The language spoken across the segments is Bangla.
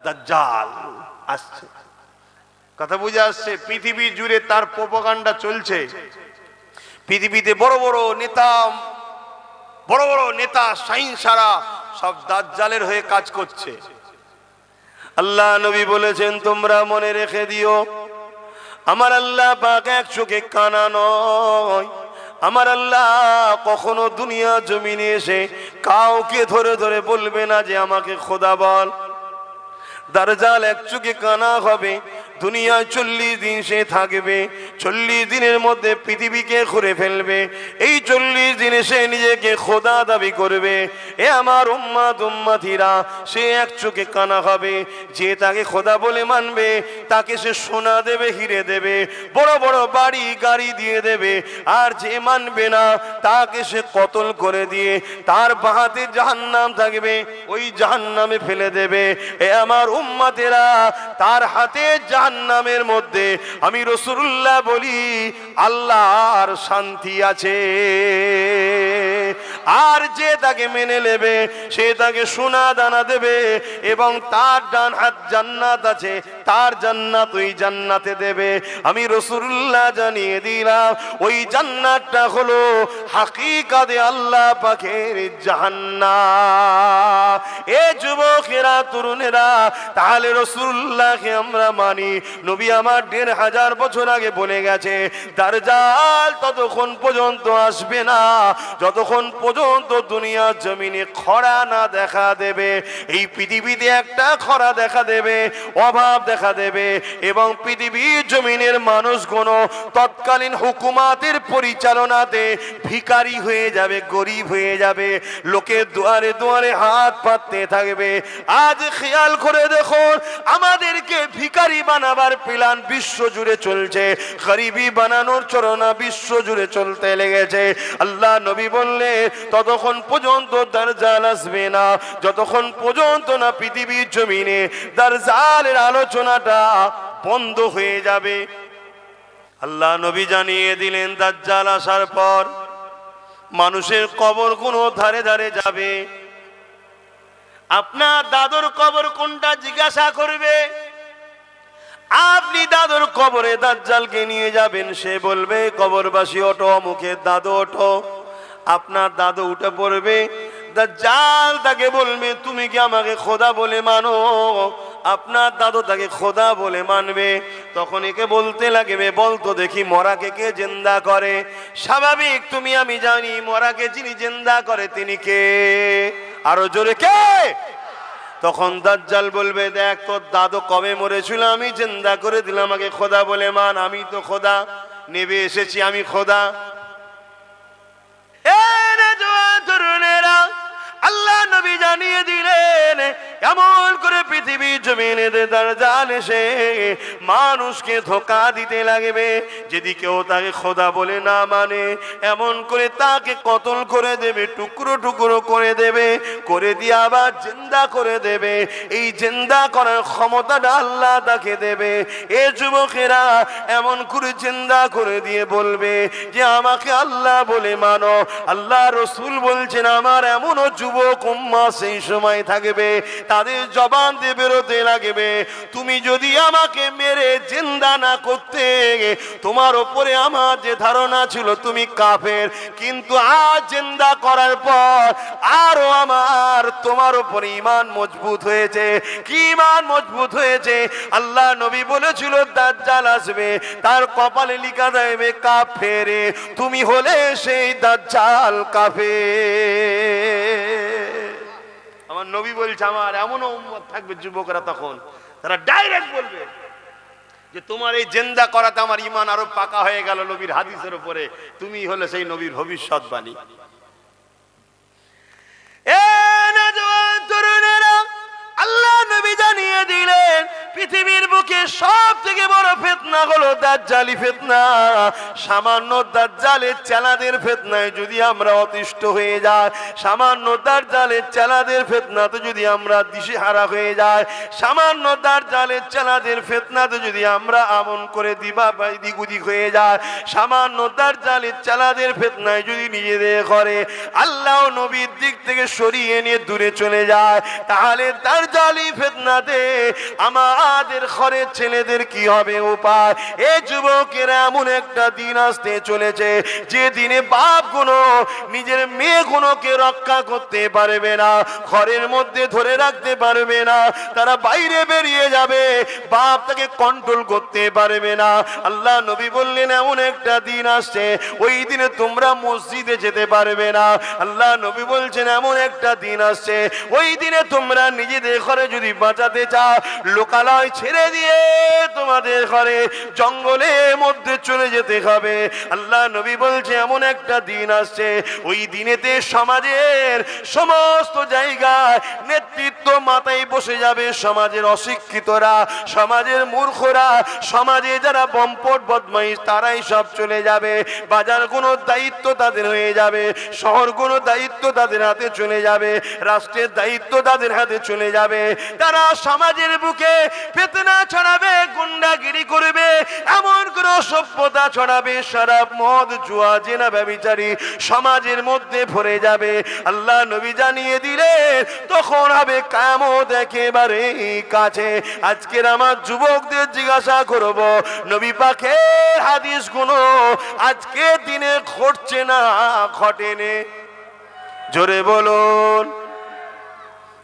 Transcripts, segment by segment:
দাজ্জাল আসছে। কথা বুঝে আসছে? পৃথিবী জুড়ে তার প্রোপাগান্ডা চলছে। পৃথিবীতে বড় বড় নেতা সাইন্সারা সব দাজ্জালের হয়ে কাজ করছে। আল্লাহ নবী বলেছেন, তোমরা মনে রেখে দিও, আমার আল্লাহ পাক এক চোখে কানা নয়। আমার আল্লাহ কখনো দুনিয়া জমিনে এসে কাউকে ধরে ধরে বলবে না যে আমাকে খোদা বল। দাজ্জাল এক চোখে কানা হবে, দুনিয়ায় 40 দিন সে থাকবে। 40 দিনের মধ্যে পৃথিবীকে ঘুরে ফেলবে। এই 40 দিনে সে নিজেকে খোদা দাবি করবে। এ আমার উম্মাতিরা, সে এক চোখে কানা হবে। যে তাকে খোদা বলে মানবে তাকে সে সোনা দেবে, হিরে দেবে, বড় বড় বাড়ি গাড়ি দিয়ে দেবে। আর যে মানবে না তাকে সে কতল করে দিয়ে তার বাহাতে জাহান্নাম থাকবে, ওই জাহান্নামে ফেলে দেবে। এ আমার উম্মাতেরা, তার হাতে জাহান্নামের মধ্যে আমি রাসূলুল্লাহ বলি আল্লাহর শান্তি আছে। আর যে তাকে মেনে নেবে সে তাকে সোনা দানা দেবে এবং তার ডান হাত জান্নাত আছে, তার জান্নাত ওই জান্নাতে দেবে। আমি রাসূলুল্লাহ জানিয়ে দিলাম ওই জান্নাতটা হলো হাকিকাতে আল্লাহ পাকের জান্নাত। এ যুবকেরা, তরুণেরা, তাহলে রাসূলুল্লাহকে আমরা মানি। নবী আমার 1500 বছর আগে বলে গেছে, দাজ্জাল ততক্ষণ পর্যন্ত আসবে না যতক্ষণ পর্যন্ত দুনিয়া জমিনে খরা না দেখা দেবে। এই পৃথিবীতে একটা খরা দেখা দেবে, অভাব দেখা দেবে এবং পৃথিবীর জমিনের মানুষগণ তৎকালীন হুকুমাতের পরিচালনাতে ভিখারি হয়ে যাবে, গরিব হয়ে যাবে, লোকের দুয়ারে দুয়ারে হাত পাততে থাকবে। আজ খেয়াল করে দেখো, আমাদেরকে ভিখারি বানাবার প্ল্যান বিশ্ব জুড়ে চলছে, গরিবি বানানোর চরণা বিশ্ব জুড়ে চলতে লেগেছে। আল্লাহ নবী বললে ততক্ষণ পর্যন্ত দাজ্জাল আসবে না যতক্ষণ পর্যন্ত না পৃথিবীর জমিনে দাজ্জালের আলোচনাটা বন্ধ হয়ে যাবে। আল্লাহ নবী জানিয়ে দিলেন, দাজ্জাল আসার পর মানুষের কবর কোন ধারে ধারে যাবে। আপনার দাদুর কবর কোনটা জিজ্ঞাসা করবে। আপনি দাদুর কবরে দাজ্জালকে নিয়ে যাবেন, সে বলবে কবরবাসী ওঠো, মুখে দাদু ওঠো। আপনার দাদু উঠে পড়বে, দাজ্জাল তাকে বলবে তুমি কি আমাকে খোদা বলে মানো? আপনার দাদু তাকে খোদা বলে মানবে। তখন একে বলতে লাগবে, বলতো দেখি মরাকে কে জিন্দা করে? স্বাভাবিক, তুমি আমি জানি মরাকে যিনি জিন্দা করে তিনি কে? আরো জোরে কে? তখন দাজ্জাল বলবে, দেখ তোর দাদু কবে মরেছিল, আমি জিন্দা করে দিলাম, আমাকে খোদা বলে মান। আমি তো খোদা, নেবে এসেছি আমি খোদা। আল্লাহ নবী জানিয়ে দিলেন, এমন করে পৃথিবীর জমিনে দাজ্জাল এসে মানুষকে ধোঁকা দিতে লাগবে। যদি কেউ তাকে খোদা বলে না মানে, এমন করে তাকে কতল করে দেবে, টুকরো টুকরো করে দেবে, করে দিয়ে আবার জিন্দা করে দেবে। এই জিন্দা করার ক্ষমতাটা আল্লাহ তাকে দেবে। এ যুবকেরা, এমন করে জিন্দা করে দিয়ে বলবে যে আমাকে আল্লাহ বলে মানো। আল্লাহ রসুল বলছেন, আমার এমনও যুবক উম্মাহ সেই সময় থাকবে, তাদের জবান দিয়ে বেরোতে লাগবে, তুমি যদি আমাকে মেরে জিন্দা না করতে, তোমার উপরে আমার যে ধারণা ছিল তুমি কাফের, কিন্তু আজ জিন্দা করার পর আরো আমার তোমার উপরে ঈমান মজবুত হয়েছে। কি ঈমান মজবুত হয়েছে? আল্লাহ নবী বলেছিল দাজ্জাল আসবে, তার কপালে লিখা থাকবে কাফের। তুমি হলে সেই দাজ্জাল কাফের। আমার নবী বলছে, আমার এমনও উম্মত থাকবে যুবকরা, তখন তারা ডাইরেক্ট বলবে যে তোমার এই জিন্দা করাতে আমার ঈমান আরো পাকা হয়ে গেল নবীর হাদিসের উপরে, তুমি হলে সেই নবীর ভবিষ্যৎবাণী। আল্লাহ নবী জানিয়ে দিলেন, পৃথিবীর বুকে সব থেকে বড় ফিতনা হলো দাজ্জালি ফিতনা। সামান্য দাজ্জালের চেলাদের ফিতনায় যদি আমরা অতিষ্ঠ হয়ে যাই, সামান্য দাজ্জালের চেলাদের ফিতনাতে যদি আমরা দিশেহারা হয়ে যাই, সামান্য দাজ্জালের চেলাদের ফিতনাতে যদি আমরা আমন করে দিবা দিক উদিক হয়ে যায়, সামান্য দাজ্জালের চেলাদের ফিতনায় যদি নিজেদের ঘরে আল্লাহ ও নবীর দিক থেকে সরিয়ে নিয়ে দূরে চলে যায়, তাহলে দাজ্জালি ফিতনাতে আমাদের ঘরের ছেলেদের কি হবে উপায়? এই যুবকেরা এমন একটা দিন আসতে চলেছে যে দিনে বাপ গুলো নিজের মেয়ে গুলোকে রক্ষা করতে পারবে না, ঘরের মধ্যে ধরে রাখতে পারবে না, তারা বাইরে বেরিয়ে যাবে, বাপ তাকে কন্ট্রোল করতে পারবে না। আল্লাহ নবী বললেন এমন একটা দিন আসছে ওই দিনে তোমরা মসজিদে যেতে পারবে না। আল্লাহ নবী বলছেন এমন একটা দিন আসছে ওই দিনে তোমরা নিজেদের ঘরে যদি বাঁচাতে চাও, লোকালয় ছেড়ে দিয়ে তোমাদের ঘরে জঙ্গলের মধ্যে চলে যেতে হবে। আল্লাহ নবী বলছে এমন একটা দিন আসছে ওই দিনেতে সমাজের সমস্ত জায়গায় নেতৃত্ব মাথায় বসে যাবে সমাজের অশিক্ষিতরা, সমাজের মূর্খরা, সমাজে যারা বম্পট বদমাইশ তারাই সব চলে যাবে। বাজার কোনো দায়িত্ব তাদের হয়ে যাবে, শহর কোনো দায়িত্ব তাদের হাতে চলে যাবে, রাষ্ট্রের দায়িত্ব তাদের হাতে চলে যাবে। তারা সমাজের বুকে ফিতনা ছড়াবে, গুন্ডাগিরি করবে, এমন কোন সভ্যতা ছড়াবে, শরাব মদ জুয়া জেনা ব্যভিচারী সমাজের মধ্যে ভরে যাবে। আল্লাহ নবী জানিয়ে দিলেন তখন হবে কিয়ামত একেবারে কাছে। আজকের আমার যুবকদের জিজ্ঞাসা করব, নবী পাকের হাদিস গুলো আজকে দিনে ঘটছে না ঘটেনি? জোরে বলুন।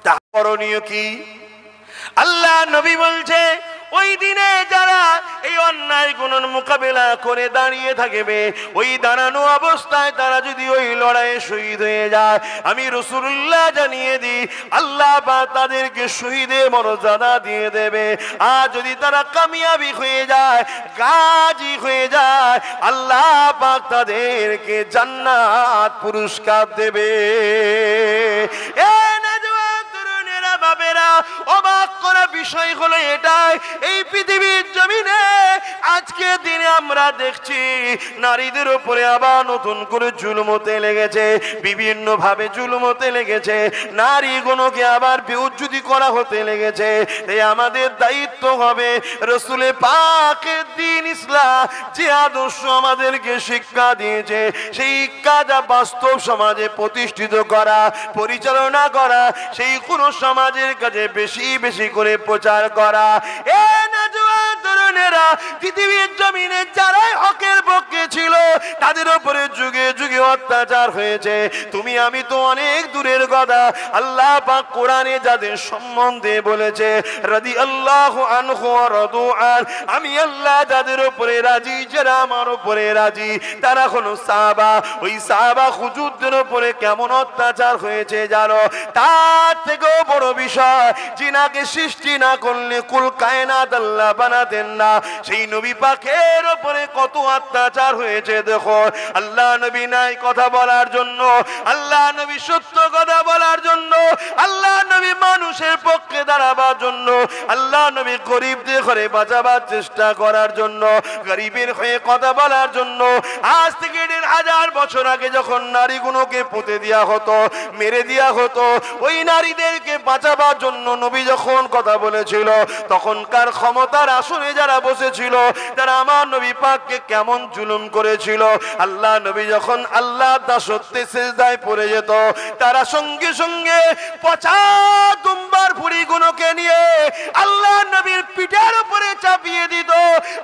তা করণীয় কি? আল্লাহ নবী বলছে ওই দিনে যারা এই অন্যায় গুণের মোকাবেলা করে দাঁড়িয়ে থাকবে, ওই দাঁড়ানো অবস্থায় তারা যদি ওই লড়াইয়ে শহীদ হয়ে যায়, আমি রাসূলুল্লাহ জানিয়ে দিই আল্লাহ পাক তাদেরকে শহীদের মর্যাদা দিয়ে দেবে। আর যদি তারা কামিয়াবি হয়ে যায়, গাজী হয়ে যায়, আল্লাহ পাক তাদেরকে জান্নাত পুরস্কার দেবে। বাবেরা, অবাক করা বিষয় হলো এটাই, এই পৃথিবীর জমিনে আজকে দিনে আমরা দেখছি নারীদের উপরে আবার নতুন করে জুলুম হতে লেগেছে, বিভিন্ন ভাবে জুলুম হতে লেগেছে, নারীগুলোকে আবার বেউজ্জতি করা হতে লেগেছে। তাই আমাদের দায়িত্ব হবে রাসূলে পাকের দ্বীন ইসলাম যে আদর্শ আমাদেরকে শিক্ষা দিয়েছে, সেই শিক্ষাটা বাস্তব সমাজে প্রতিষ্ঠিত করা, পরিচালনা করা, সেই কোন সমাজের কাছে বেশি বেশি করে প্রচার করা। এ নওজোয়ান তরুণেরা, পৃথিবীর জমিনে যারাই হকের পক্ষে ছিল তাদের উপরে যুগে যুগে অত্যাচার হয়েছে। তুমি আমি তো অনেক দূরের কথা, আল্লাহ পাক কোরআনে যাদের সম্বন্ধে বলেছে রাদিয়াল্লাহু আনহু ওয়া রাদু আন, আমি আল্লাহ যাদের উপরে রাজি, যারা আমার উপরে রাজি, তারা হলো সাহাবা। ওই সাহাবা হুজুরদের উপরে কেমন অত্যাচার হয়েছে জানো? তার থেকেও বড় বিষয়, জিনাকে সৃষ্টি না করলে কুল কায়নাত আল্লাহ বানাতেন না। সেই নবী পাকের উপরে কত অত্যাচার হয়েছে দেখো। আল্লাহ নবী নাই কথা বলার জন্য, আল্লাহ নবী সত্য কথা বলার জন্য, আল্লাহ নবী মানুষের পক্ষে দাঁড়াবার জন্য, আল্লাহ নবী গরিবদের ঘরে বাঁচাবার চেষ্টা করার জন্য, গরিবের হয়ে কথা বলার জন্য। আজ থেকে 1000 বছর আগে যখন নারীগুলোকে পুঁতে দেওয়া হতো, মেরে দেওয়া হতো, ওই নারীদেরকে বাঁচাবার জন্য নবী যখন কথা বলেছিল, তখনকার ক্ষমতার আসনে যারা বসেছিল তারা আমার নবী পাককে কেমন জুলুম করেছিল। আল্লাহ নবী যখন আল্লাহ দাসত্বে সিজদায় পড়ে যেত, তারা সঙ্গে সঙ্গে পচা দুম্বার ভুঁড়িগুলোকে নিয়ে আল্লাহ নবীর পিঠের উপরে চাপিয়ে দিত।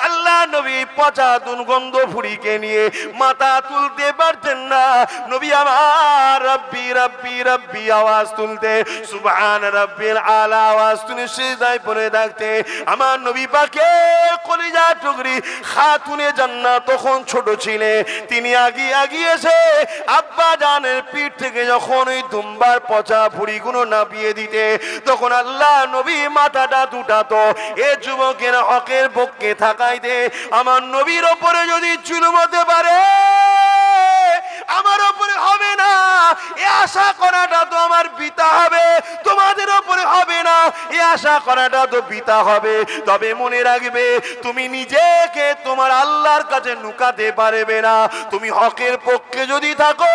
আল্লাহ নবী পচা দুর্গন্ধ ভুঁড়িকে নিয়ে মাথা তুলতে পারতেন না। নবী আমার রব্বি রব্বি রব্বি আওয়াজ তুলতে, সুবহান রাব্বিল আলা আওয়াজ তুলে সিজদায় পড়ে থাকতে। আমার নবী পাকের কলিজা টুকরি খাতুনে জান্নাত তখন ছোট ছিলে, তিনি আগিয়ে এসে আব্বা জানের পিঠ থেকে যখন ওই দুম্বার পচা ভুঁড়িগুলো নাপিয়ে দিতে, তখন আল্লাহ নবী মাথাটা দুটাতো। এ যুবকের হকের পক্ষে থাকাইতে আমার নবীর ওপরে যদি জুলুম হতে পারে, আমার ওপরে হবে না। না, এ আশা করাটা তো আমার বৃথা হবে, তোমাদের উপরে হবে না, এ আশা করাটা তো বৃথা হবে। তবে মনে রাখবে, তুমি নিজেকে তোমার আল্লাহর কাছে লুকাতে পারবে না। তুমি হকের পক্ষে যদি থাকো,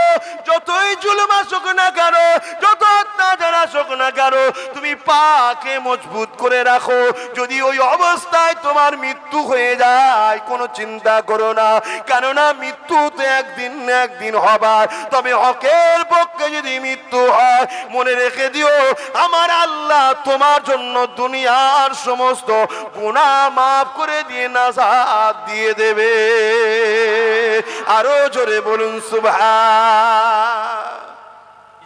যতই জুলুম আসুক না কেন, যত অত্যাচার আসুক না কেন, তুমি পাকে মজবুত করে রাখো। যদি ওই অবস্থায় তোমার মৃত্যু হয়ে যায়, কোনো চিন্তা করো না, কেননা মৃত্যু তো একদিন না একদিন হবার। তবে হকের পক্ষে যদি মৃত্যু হয়, মনে রেখে দিও, আমার আল্লাহ তোমার জন্য দুনিয়ার সমস্ত গুনাহ মাফ করে দিয়ে নাজাত দিয়ে দেবে। আরো জোরে বলুন সুবহান।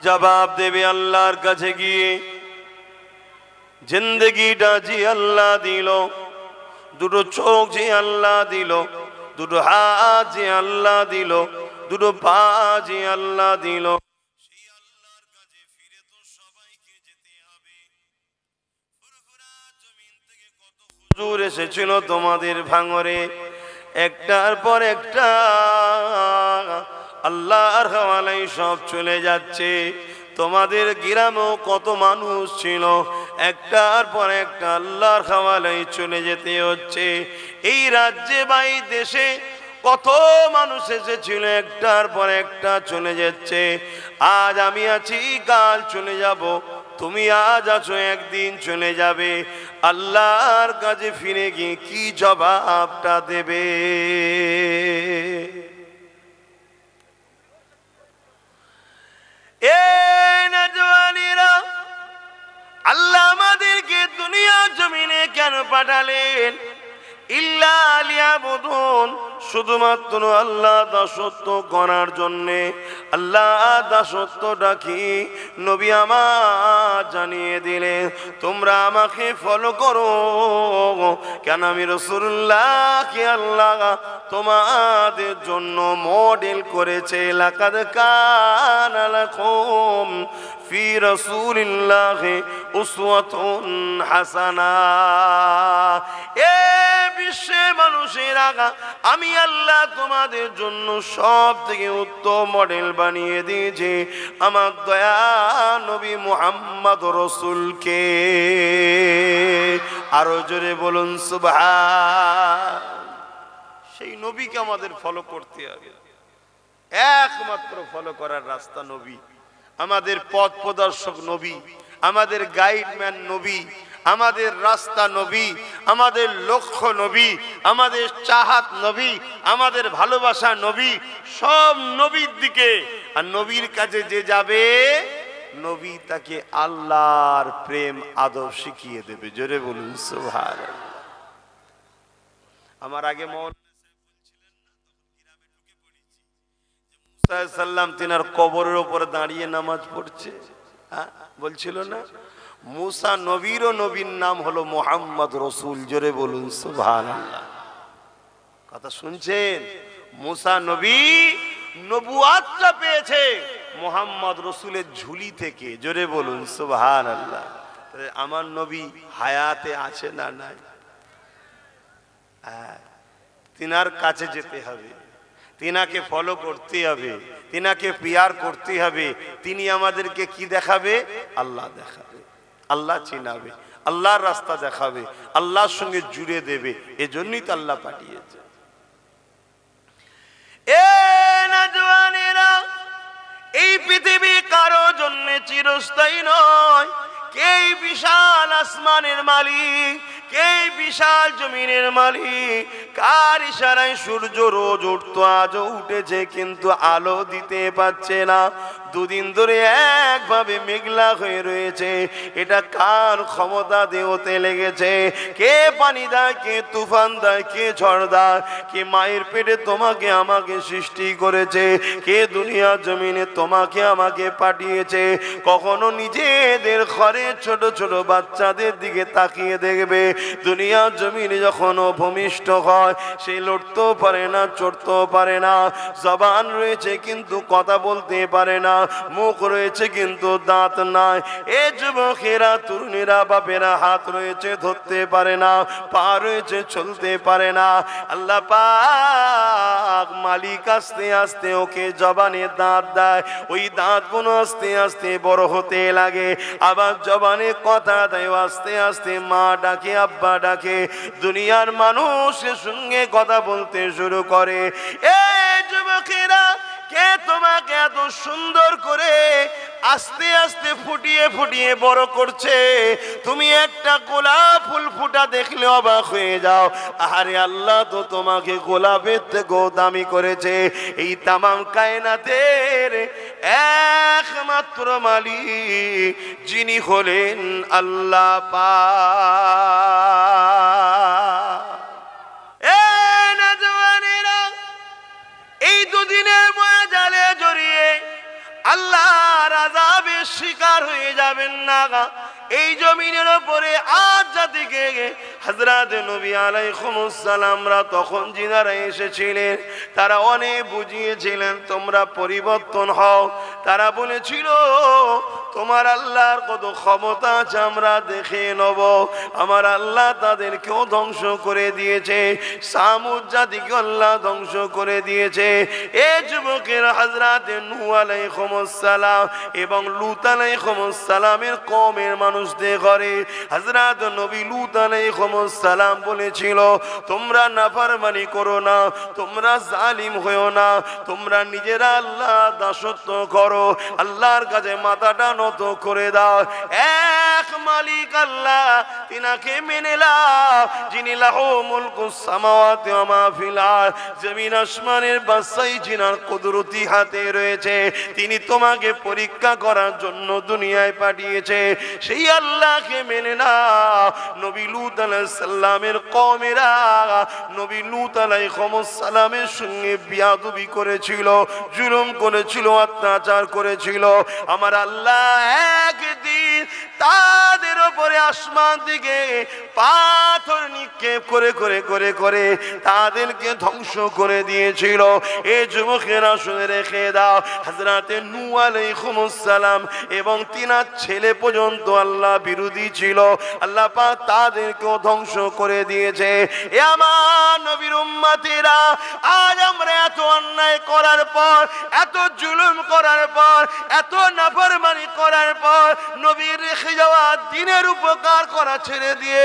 জবাব দেবে আল্লাহর কাছে গিয়ে, জিন্দেগিটা যে আল্লাহ দিল, দুটো চোখ যে আল্লাহ দিল, দুটো হাত যে আল্লাহ দিল, দুটো পা যে আল্লাহ দিল, সেই আল্লাহর কাছে ফিরে তো সবাইকে যেতে হবে। ফুরফুরা জমিন থেকে কত হুজুর এসেছিল তোমাদের ভাঙরে, একটার পর একটা আল্লাহর হাওয়ালায় সব চলে যাচ্ছে। তোমাদের গ্রামেও কত মানুষ ছিল, একটার পর একটা আল্লাহর হাওয়ালায় চলে যেতে হচ্ছে। এই রাজ্যে বা এই দেশে কত মানুষ এসেছিল, একটার পর একটা চলে যাচ্ছে। আজ আমি আছি, কাল চলে যাব, তুমি আজ আছো, একদিন চলে যাবে। আল্লাহর কাছে ফিরে গিয়ে কি জবাবটা দেবে? আল্লাহ আমাদেরকে দুনিয়া জমিনে কেন পাঠালেন? ইল্লা লিয়াবুদুন, শুধুমাত্র আল্লাহ দাসত্ব করার জন্যে। আল্লাহ দাসত্বটা কি নবী আমার জানিয়ে দিলেন, তোমরা আমাকে ফলো করো। কেন? আমি রাসূলুল্লাহকে আল্লাহ তোমাদের জন্য মডেল করেছে। লাকাদ কানা লাকুম ফি রাসূলিল্লাহি উসওয়াতুন হাসানাহ। এ বিশ্বের মানুষের আগা আমি আল্লাহ তোমাদের জন্য সব থেকে উত্তম মডেল বানিয়ে দিয়েছি আমার দয়া নবী মুহাম্মদ রাসূলকে। আরো জোরে বলুন সুবহান। সেই নবীকে আমাদের ফলো করতে হবে। একমাত্র ফলো করার রাস্তা নবী, আমাদের পথ প্রদর্শক নবী, আমাদের গাইডম্যান নবী, আমাদের রাস্তা নবী, আমাদের লক্ষ্য নবী, আমাদের চাহাত নবী, আমাদের ভালোবাসা নবী। সব নবীর দিকে। আর নবীর কাছে যে যাবে, নবী তাকে আল্লাহর প্রেম আদব শিখিয়ে দেবে। জোরে বলুন সুবহানাল্লাহ। আমার আগে মুসা সাল্লাম তিনার কবরের উপরে দাঁড়িয়ে নামাজ পড়ছে, বলছিল না? মুসা নবীরও নবীর নাম হলো মুহাম্মদ রসুল। জোরে বলুন সুবহানাল্লাহ। কথা শুনছেন? মুসা নবী নবুয়াতটা পেয়েছে মুহাম্মদ রসুলের ঝুলি থেকে। জোরে বলুন সুবহানাল্লাহ। আমার নবী হায়াতে আছে না নাই? তিনার কাছে যেতে হবে, তিনাকে ফলো করতে হবে, তিনাকে পিয়ার করতে হবে। তিনি আমাদেরকে কি দেখাবে? আল্লাহ দেখাবে, আল্লাহ চিনাবে, আল্লাহর রাস্তা দেখাবে, আল্লাহর সঙ্গে জুড়ে দেবে। এজন্যই তো আল্লাহ পাঠিয়েছে। এই পৃথিবী কারো জন্য চিরস্থায়ী নয়। কে বিশাল আসমানের মালিক, কে বিশাল জমিনের মালিক? কার ইশারায় সূর্য রোজ উঠতো, আজও উঠেছে, কিন্তু আলো দিতে পারছে না। দুদিন ধরে একভাবে মেঘলা হয়ে রয়েছে। এটা কার ক্ষমতা দেওতে লেগেছে? কে পানি দেয়, কে তুফান দেয়, কে ঝড় দেয়? কে মায়ের পেটে তোমাকে আমাকে সৃষ্টি করেছে? কে দুনিয়া জমিনে তোমাকে আমাকে পাঠিয়েছে? কখনো নিজেদের ঘরে ছোট ছোট বাচ্চাদের দিকে তাকিয়ে দেখবে, দুনিয়া জমিনে যখন ভূমিষ্ঠ হয়, সে লড়তেও পারে না, চড়তেও পারে না, জবান রয়েছে কিন্তু কথা বলতে পারে না। মুখ রয়েছে কিন্তু দাঁত নাই। এ যুবকেরা তরুণীরা বাপেরা হাত রয়েছে ধরতে পারে না, পা রয়েছে চলতে পারে না। আল্লাহ পাক মালিক আস্তে আস্তে ওকে জবানে দাঁত দেয়, ওই দাঁতগুলো আস্তে আস্তে বড় হতে লাগে। আবার জবানে কথা দেয়, আস্তে আস্তে মা ডাকে আব্বা ডাকে, দুনিয়ার মানুষের সঙ্গে কথা বলতে শুরু করে। এই যুবকেরা, কে তোমাকে এত সুন্দর করে আস্তে আস্তে ফুটিয়ে ফুটিয়ে বড় করছে? তুমি একটা গোলাপ ফুল ফুটা দেখলে অবাক হয়ে যাও। আরে আল্লাহ তো তোমাকে গোলাপের থেকেও দামি করেছে। এই তামাম কায়নাতের একমাত্র মালিক যিনি হলেন আল্লাহ পাক। এই দুদিনের মায়া জালে জড়িয়ে আল্লাহর আযাবের শিকার হয়ে যাবেন না। এই জমিনের উপরে আজ জাতিকে হযরত নবী আলাইহিস সালামরা তখন যিনারা এসেছিলেন তারা অনেক বুঝিয়েছিলেন তোমরা পরিবর্তন হও। তারা বলেছিল তোমার আল্লাহর কত ক্ষমতা আছে আমরা দেখে নেব। আমার আল্লাহ তাদেরকেও ধ্বংস করে দিয়েছে, সামুদ জাতিকে আল্লাহ ধ্বংস করে দিয়েছে। এ যুবকের হযরত নূহ আলাইহিস সালাম এবং লূত আলাইহিস সালামের কওমের মানুষদের ঘরে হযরত নবী লূত আলাইহিস সালাম বলেছিল তোমরা নাফরমানি করো না, তোমরা জালিম হয়ো না, তোমরা নিজেরা আল্লাহ দাসত্ব করো, আল্লাহর কাছে মাথাটা নত করে দাও। এক মালিক আল্লাহ, তিনাকে মেনে নাও যিনি লাহু মুলকুস সামাওয়াতি ওয়া মা ফিল আরদ, জমিন আসমানের বাদশাহী যিনার কুদরতি হাতে রয়েছে। তিনি তোমাকে পরীক্ষা করার জন্য দুনিয়ায় পাঠিয়েছে, সেই আল্লাহকে মেনে নাও। নবী লূত আলাইহিস সালামের কওমেরা নবী লূত আলাইহিস সালামের সঙ্গে বিয়াদবি করেছিল, জুলুম করেছিল, অত্যাচার করেছিল। আমার আল্লাহ একদিন তাদের উপরে আসমান থেকে পাথর নিক্ষেপ করে করে করে করে তাদেরকে ধ্বংস করে দিয়েছিল। এই যুবকেরা শুনে রেখে দাও, হযরত নূহ আলাইহিস সালাম এবং তিনার ছেলে পর্যন্ত আল্লাহ বিরোধী ছিল, আল্লাহ পাক তাদেরকেও ধ্বংস করে দিয়েছে। এ আমার নবীর উম্মতেরা, আজ আমরা এত অন্যায় করার পর, এত জুলুম করার পর, এত নাফরমানি করার পর, নবীর রেখে যাওয়া দ্বীনের উপকার করা ছেড়ে দিয়ে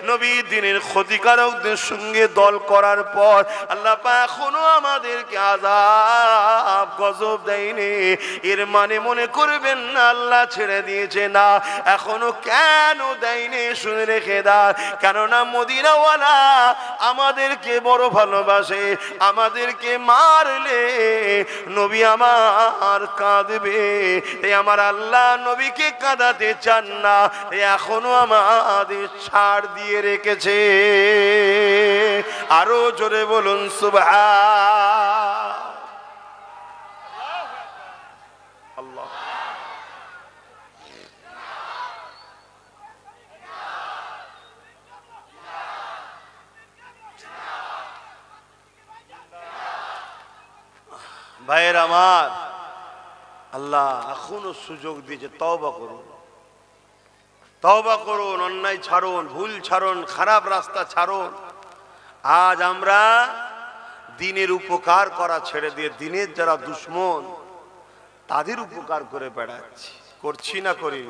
নবী দ্বীনের ক্ষতিকারকদের সঙ্গে দল করার পর আল্লাহ পাক এখনো আমাদেরকে আযাব গজব দেয়নি। এর মানে মনে করবেন না আল্লাহ ছেড়ে দিয়েছে, না, এখনো কেন দেয়নি শুনে রেখে দাও। কেননা মদিনাওয়ালা আমাদেরকে বড় ভালোবাসে, আমাদেরকে মারলে নবী আমার কাঁদবে, তাই আমার আল্লাহ নবীকে কাঁদাতে চান না, এখনো আমাদের ছাড় দিয়ে রেখেছে। আরো জোরে বলুন সুবহান আল্লাহ। ভাইয়ের আমার, আল্লাহ এখনো সুযোগ দিয়েছে, তওবা করুন, তওবা করুন, অন্যায় ছাড়ুন, ভুল ছাড়ুন, খারাপ রাস্তা ছাড়ুন। আজ আমরা দ্বীনের উপকার করা ছেড়ে দিয়ে দ্বীনের যারা দুশমন তাদের উপকার করে বেড়াচ্ছি, করছি না করি?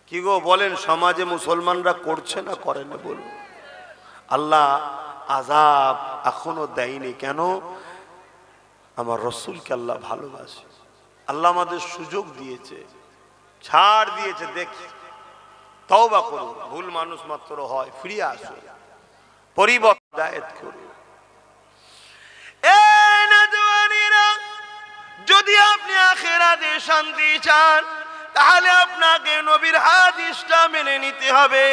কি গো বলেন, সমাজে মুসলমানরা করছে না করে না বলুন? আল্লাহ আযাব এখনো দেয়নি কেন? আমার রসুলকে আল্লাহ ভালোবাসে, আল্লাহ আমাদের সুযোগ দিয়েছে, ছাড় দিয়েছে। দেখি তওবা করুন, ভুল মানুষ মাত্র হয়, ফিরে আসুন, পরিবর্তন করুন। যদি আপনি আখিরাতে শান্তি চান তাহলে আপনাকে নবীর হাদিসটা মেনে নিতে হবে।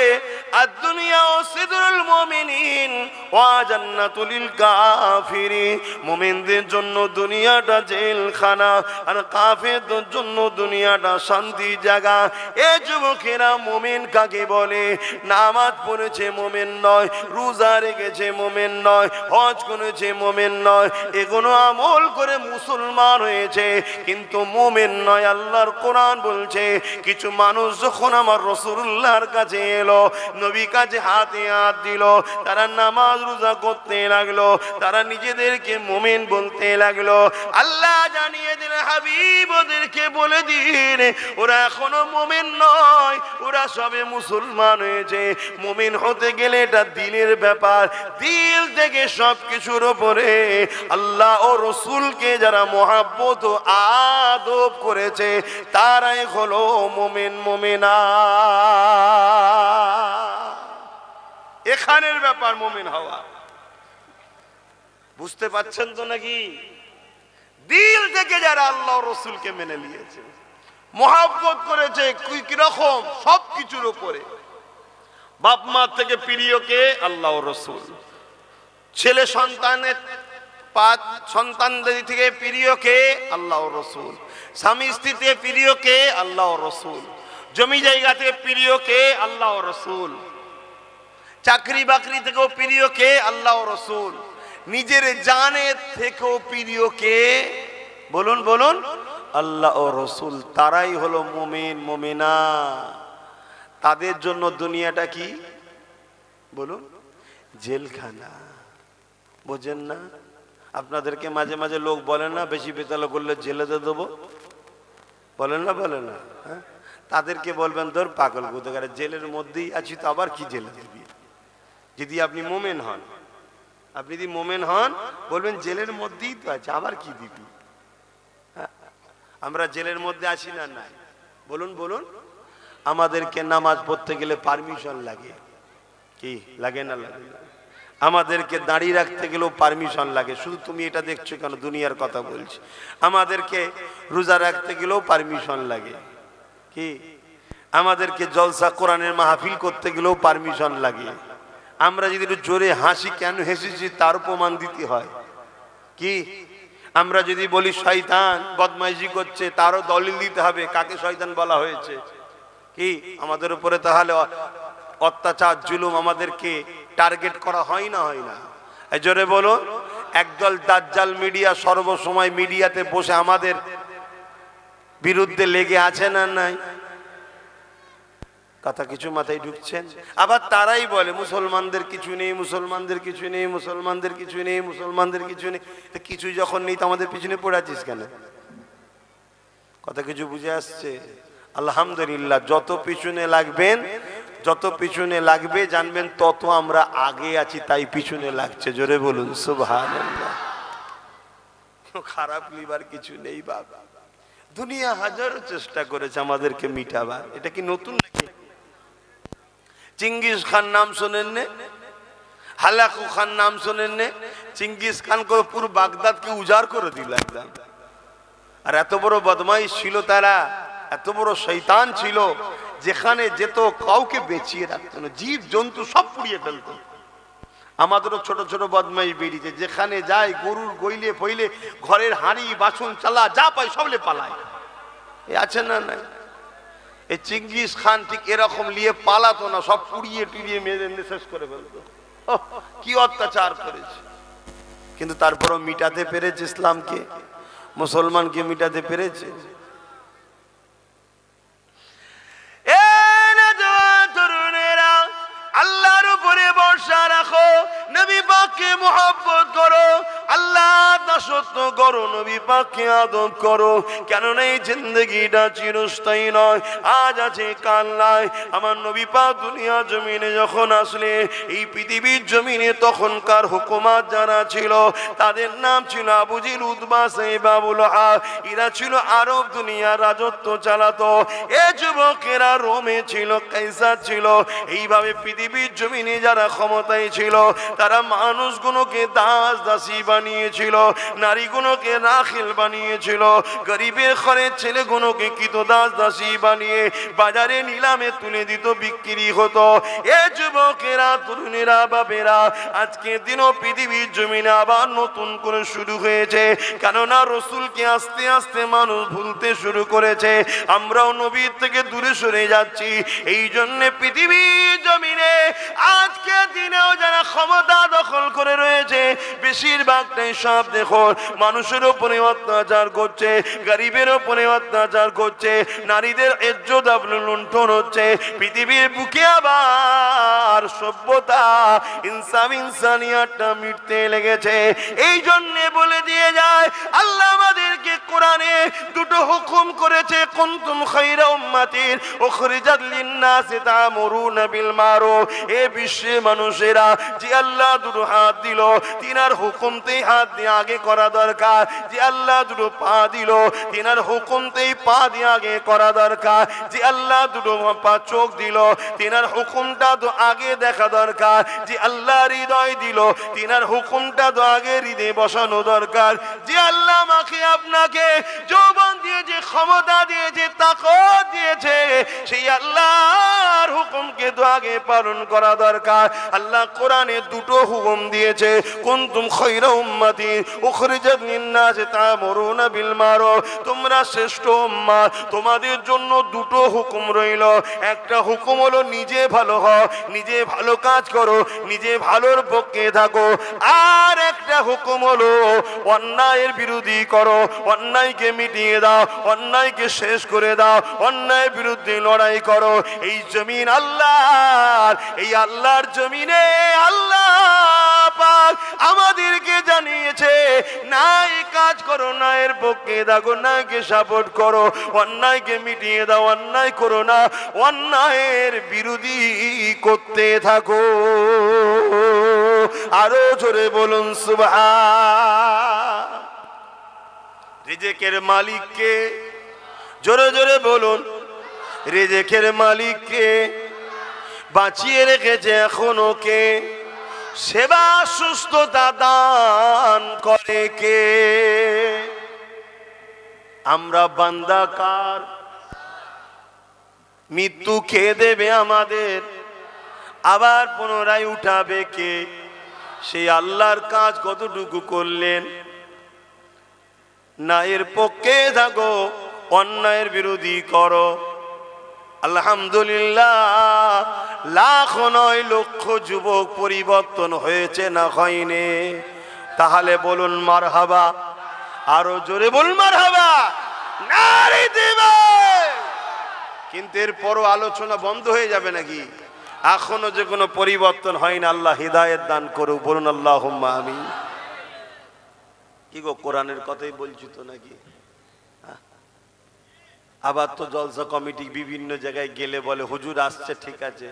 আদ-দুনিয়া সিদরুল মুমিনিন ওয়া জান্নাতুল কাফিরিন। মুমিনদের জন্য দুনিয়াটা জেলখানা, আর কাফেরদের জন্য দুনিয়াটা শান্তি জায়গা। এ যুবকেরা, মুমিন কাকে বলে? নামাজ পড়েছে মুমিন নয়, রোজা রেখেছে মুমিন নয়, হজ করেছে মুমিন নয়, এগুলো আমল করে মুসলমান হয়েছে কিন্তু মুমিন নয়। আল্লাহর কোরআন বলছে কিছু মানুষ যখন আমার রাসূলুল্লাহর কাছে এলো, নবী কাছে হাতে হাত দিল, তারা নামাজ রোজা করতে লাগলো, তারা নিজেদেরকে মুমিন বলতে লাগলো। আল্লাহ জানিয়ে দিলেন, হাবিব ওদেরকে বলে দিন ওরা এখনো মুমিন নয়, ওরা সবে মুসলমান হয়েছে। মুমিন হতে গেলে এটা দিলের ব্যাপার, দিল থেকে সবকিছুর উপরে আল্লাহ ও রসুলকে যারা মহাব্বত ও আদব করেছে তারাই হলো মুমিন মুমিনা। এখানের ব্যাপার মুমিন হওয়া, বুঝতে পারছেন তো নাকি? দিল থেকে যারা আল্লাহ রসুলকে মেনে নিয়েছে, মহাব্বত করেছে, কিরকম? সবকিছুর উপরে। বাপ মা থেকে প্রিয় কে? আল্লাহ রসুল। ছেলে সন্তানদের থেকে প্রিয় কে? আল্লাহ রসুল। স্বামী স্ত্রী থেকে প্রিয় কে? আল্লাহ রসুল। জমি জায়গা থেকে প্রিয় কে? আল্লাহ রসুল। চাকরি বাকরি থেকেও প্রিয় কে? আল্লাহ রসুল। নিজের জানের থেকেও প্রিয় কে? বলুন বলুন, আল্লাহ ও রসুল। তারাই হলো মুমিন মুমিনা। তাদের জন্য দুনিয়াটা কি বলুন? জেলখানা। বোঝেন না? আপনাদেরকে মাঝে মাঝে লোক বলেন না, বেশি বেতালা করলে জেলে দেবো, বলেন না? বলেন না? হ্যাঁ, তাদেরকে বলবেন ধর পাগল কোথাকার, জেলের মধ্যেই আছি তো আবার কি জেলে দিবি? যদি আপনি মোমেন হন, আপনি যদি মোমেন হন বলবেন জেলের মধ্যেই তো আছে, আবার কি দিবি? আমরা জেলের মধ্যে আছি না? নাই। বলুন বলুন। আমাদেরকে নামাজ পড়তে গেলে পারমিশন লাগে, কি লাগে না লাগে? আমাদেরকে দাঁড়িয়ে রাখতে গেলেও পারমিশন লাগে। শুধু তুমি এটা দেখছো কেন? দুনিয়ার কথা বলছি। আমাদেরকে রোজা রাখতে গেলেও পারমিশন লাগে, কি? আমাদেরকে জলসা কোরআনের মাহফিল করতে গেলেও পারমিশন লাগে। আমরা যদি একটু জোরে হাসি, কেন হেসেছি তার প্রমাণ দিতে হয়, কি? আমরা যদি বলি শয়তান বদমাইশি করছে, তারও দলিল দিতে হবে কাকে শয়তান বলা হয়েছে, কি? আমাদের উপরে তাহলে অত্যাচার জুলুম আমাদেরকে টার্গেট করা হয় না? হয় না? এই জোরে বলো। একদল দাজ্জাল মিডিয়া সর্বসময় মিডিয়াতে বসে আমাদের বিরুদ্ধে লেগে আছে না নাই? কথা কিছু মাথায় ঢুকছেন? আবার তারাই বলে মুসলমানদের কিছু নেই, মুসলমানদের কিছু নেই, মুসলমানদের কিছু নেই, মুসলমানদের কিছু নেই। কিছু যখন নেই তো আমাদের পিছনে পড়ে আছিস কেন? কথা কিছু বুঝে আসছে? আলহামদুলিল্লাহ। যত পিছনে লাগবেন, যত পিছনে লাগবে জানবেন তত আমরা আগে আছি, তাই পিছনে লাগছে। জোরে বলুন সুবহানাল্লাহ। খারাপ লিবার কিছু নেই বাবা। দুনিয়া হাজারো চেষ্টা করেছে আমাদেরকে মিটাবার। এটা কি নতুন নাকি? চিঙ্গিস খান নাম শোনেন নে? হালাকু খান নাম শোনেন নে? চিঙ্গিস খান করে পুরো বাগদাদকে উজাড় করে দিল একদম। আর এত বড় বদমাইশ ছিল তারা, এত বড় শয়তান ছিল, যেখানে যেত কাউকে বেঁচিয়ে রাখতো না, জীব জন্তু সব পুড়িয়ে ফেলতো। আমাদেরও ছোট ছোট বদমাইশ বেরিয়েছে, যেখানে যায় গরুর গইলে ফইলে ঘরের হাঁড়ি বাসন চালা যা পায় সবলে পালায়। এ আছে না? নাই। এই চিঙ্গিস খান ঠিক এরকম নিয়ে পালাতো না, সব পুড়িয়ে টুড়িয়ে মেরে শেষ করে ফেলতো। কি অত্যাচার করেছে! কিন্তু তারপরও মিটাতে পেরেছে ইসলামকে, মুসলমানকে মিটাতে পেরেছে। আল্লাহর উপরে ভরসা রাখো, নবী পাককে মুহাব্বত করো, আল্লাহ দাসত্ব করো, নবী পাককে আদব করো। কেননা এই জিন্দেগিটা চিরস্থায়ী নয়, আজ আছে কাল নাই। আমার নবী পাক দুনিয়া জমিনে যখন আসলে, এই পৃথিবীর জমিনে তখনকার হুকুমাত যারা ছিল তাদের নাম ছিল আবু জিল, উতবা, সাইবা, আবু লাহাব। এরা ছিল আরব দুনিয়ার রাজত্ব চালাতো। এ যুবকেরা রোমে ছিল, কাইসার ছিল। এইভাবে পৃথিবীর জমিনে যারা ক্ষমতায় ছিল তারা মানুষগুলোকে দাস দাসী বানিয়েছিল, নারীগুলোকে রাখিল বানিয়েছিল, গরিবের ঘরের ছেলেগুলোকে কৃতদাস দাসী বানিয়ে বাজারে নিলামে তুলে দিত, বিক্রি হতো। এ যুবকেরা, তরুণেরা, বাবেরা, আজকে দিনও পৃথিবীর জমিনে আবার নতুন করে শুরু হয়েছে। কেননা রসুলকে আস্তে আস্তে মানুষ ভুলতে শুরু করেছে, আমরাও নবীর থেকে দূরে সরে যাচ্ছি। এই জন্য পৃথিবীর জমিনে আজকে দিনেও যারা ক্ষমতা দখল করে রয়েছে, বেশিরভাগটাই সব দেখো মানুষের উপরে অত্যাচার করছে, গরিবের উপরে অত্যাচার করছে, নারীদের ইজ্জত লুণ্ঠন হচ্ছে। পৃথিবীর বুকে আবার সভ্যতা, ইনসানিয়াতটা মিটতে লেগেছে। এই জন্য বলে দিয়ে যায়, আল্লাহ আমাদেরকে কোরআনে দুটো হুকুম করেছে, কুনতুম খায়রা উম্মাতিন উখরিজাত লিন-নাসি তা'মুরুনা বিল মারুফ। এ বিশ্বে মানুষেরা, যে আল্লাহ দুটো হাত দিল, তিনার হুকুমতেই হাত দিয়ে আগে করা দরকার। যে আল্লাহ দুটো পা দিল, তিনার হুকুমতেই পা দিয়ে আগে করা দরকার। যে আল্লাহ দুটো চোখ দিল, তিনার হুকুমটা তো আগে দেখা দরকার। যে আল্লাহ হৃদয় দিল, তিনার হুকুমটা তো আগে হৃদয়ে বসানো দরকার। যে আল্লাহ আমাকে আপনাকে যৌবন দিয়েছে, ক্ষমতা দিয়েছে, তাকত দিয়েছে, সেই আল্লাহর হুকুমকে তো আগে পালন করা দরকার। আল্লাহ কোরআনে দুটো হুকুম দিয়েছে, কুনতুম খায়রা উম্মাতিন উখরিজাত লিন-নাসি তা'মুরুনা বিল মারুফ। তোমরা শ্রেষ্ঠ উম্মাত, তোমাদের জন্য দুটো হুকুম রইল। একটা হুকুম হলো নিজে ভালো হও, নিজে ভালো কাজ করো, নিজে ভালোর পক্ষে থাকো। আর একটা হুকুম হলো অন্যায়ের বিরোধী করো, অন্যায়কে মিটিয়ে দাও, অন্যায়কে শেষ করে দাও, অন্যায়ের বিরুদ্ধে লড়াই করো। এই জমিন আল্লাহর, এই আল্লাহর জমিনে আল্লাহ পাক আমাদেরকে জানিয়েছে, নাই কাজ করো, ন্যায়ের পক্ষে থাকো, ন্যায়কে সাপোর্ট করো, অন্যায়কে মিটিয়ে দাও, অন্যায় করো না, অন্যায়ের বিরোধী করতে থাকো। আরো জোরে বলুন সুবহান। রিজেকের মালিককে, জোরে জোরে বলুন, রিজেকের মালিককে বাঁচিয়ে রেখেছে এখনো কে? সেবা সুস্থতা দান করে কে? আমরা বান্দা কার? মৃত্যু খেয়ে দেবে আমাদের, আবার পুনরায় উঠাবে কে? সেই আল্লাহর কাজ কতটুকু করলেন? ন্যায়ের পক্ষে থাকো, অন্যায়ের বিরোধী করো। আলহামদুলিল্লাহ, লাখ নয় লক্ষ যুবক পরিবর্তন হয়েছে না হয়নি? তাহলে বলুন মারহাবা, আরো জোরে বলুন মারহাবা, নারে দিবে। কিন্তু এরপরও আলোচনা বন্ধ হয়ে যাবে নাকি? এখনো যে কোনো পরিবর্তন হয় না, আল্লাহ হিদায়াত দান করুক, বলুন আল্লাহুম্মা আমিন। কি গো, কোরআনের কথাই বলছি তো নাকি? আবার তো জলসা কমিটি বিভিন্ন জায়গায় গেলে বলে হুজুর আসছে, ঠিক আছে,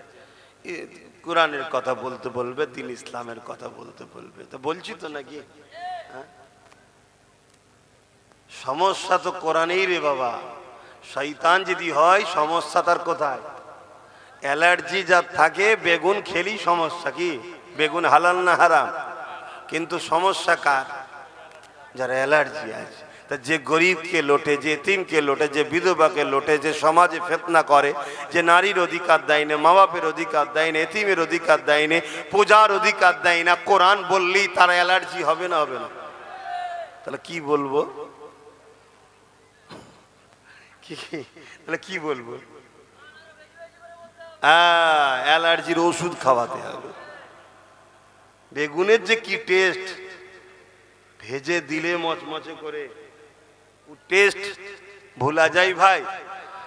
কোরআনের কথা বলতে বলবে, দিন ইসলামের কথা বলতে বলবে, তো বলছি তো নাকি? সমস্যা তো কোরআনেই রে বাবা। শয়তান যদি হয়, সমস্যা তার কোথায়? অ্যালার্জি যার থাকে, বেগুন খেলি সমস্যা। কি বেগুন হালাল না হারাম? কিন্তু সমস্যা কার? যারা অ্যালার্জি আছে। তা যে গরিবকে লোটে, যে এতিমকে লোটে, যে বিধবাকে লোটে, যে সমাজে ফিতনা করে, যে নারীর অধিকার দেয় না, মা বাপের অধিকার দেয় না, এতিমের অধিকার দেয় না, পূজার অধিকার দেয় না, কোরআন বললেই তার অ্যালার্জি হবে না? হবে না? তাহলে কি বলবো? তাহলে কি বলবো? অ্যালার্জির ওষুধ খাওয়াতে হবে। বেগুনের যে কি টেস্ট, ভেজে দিলে মচমচে করে, টেস্ট ভোলা যায় ভাই।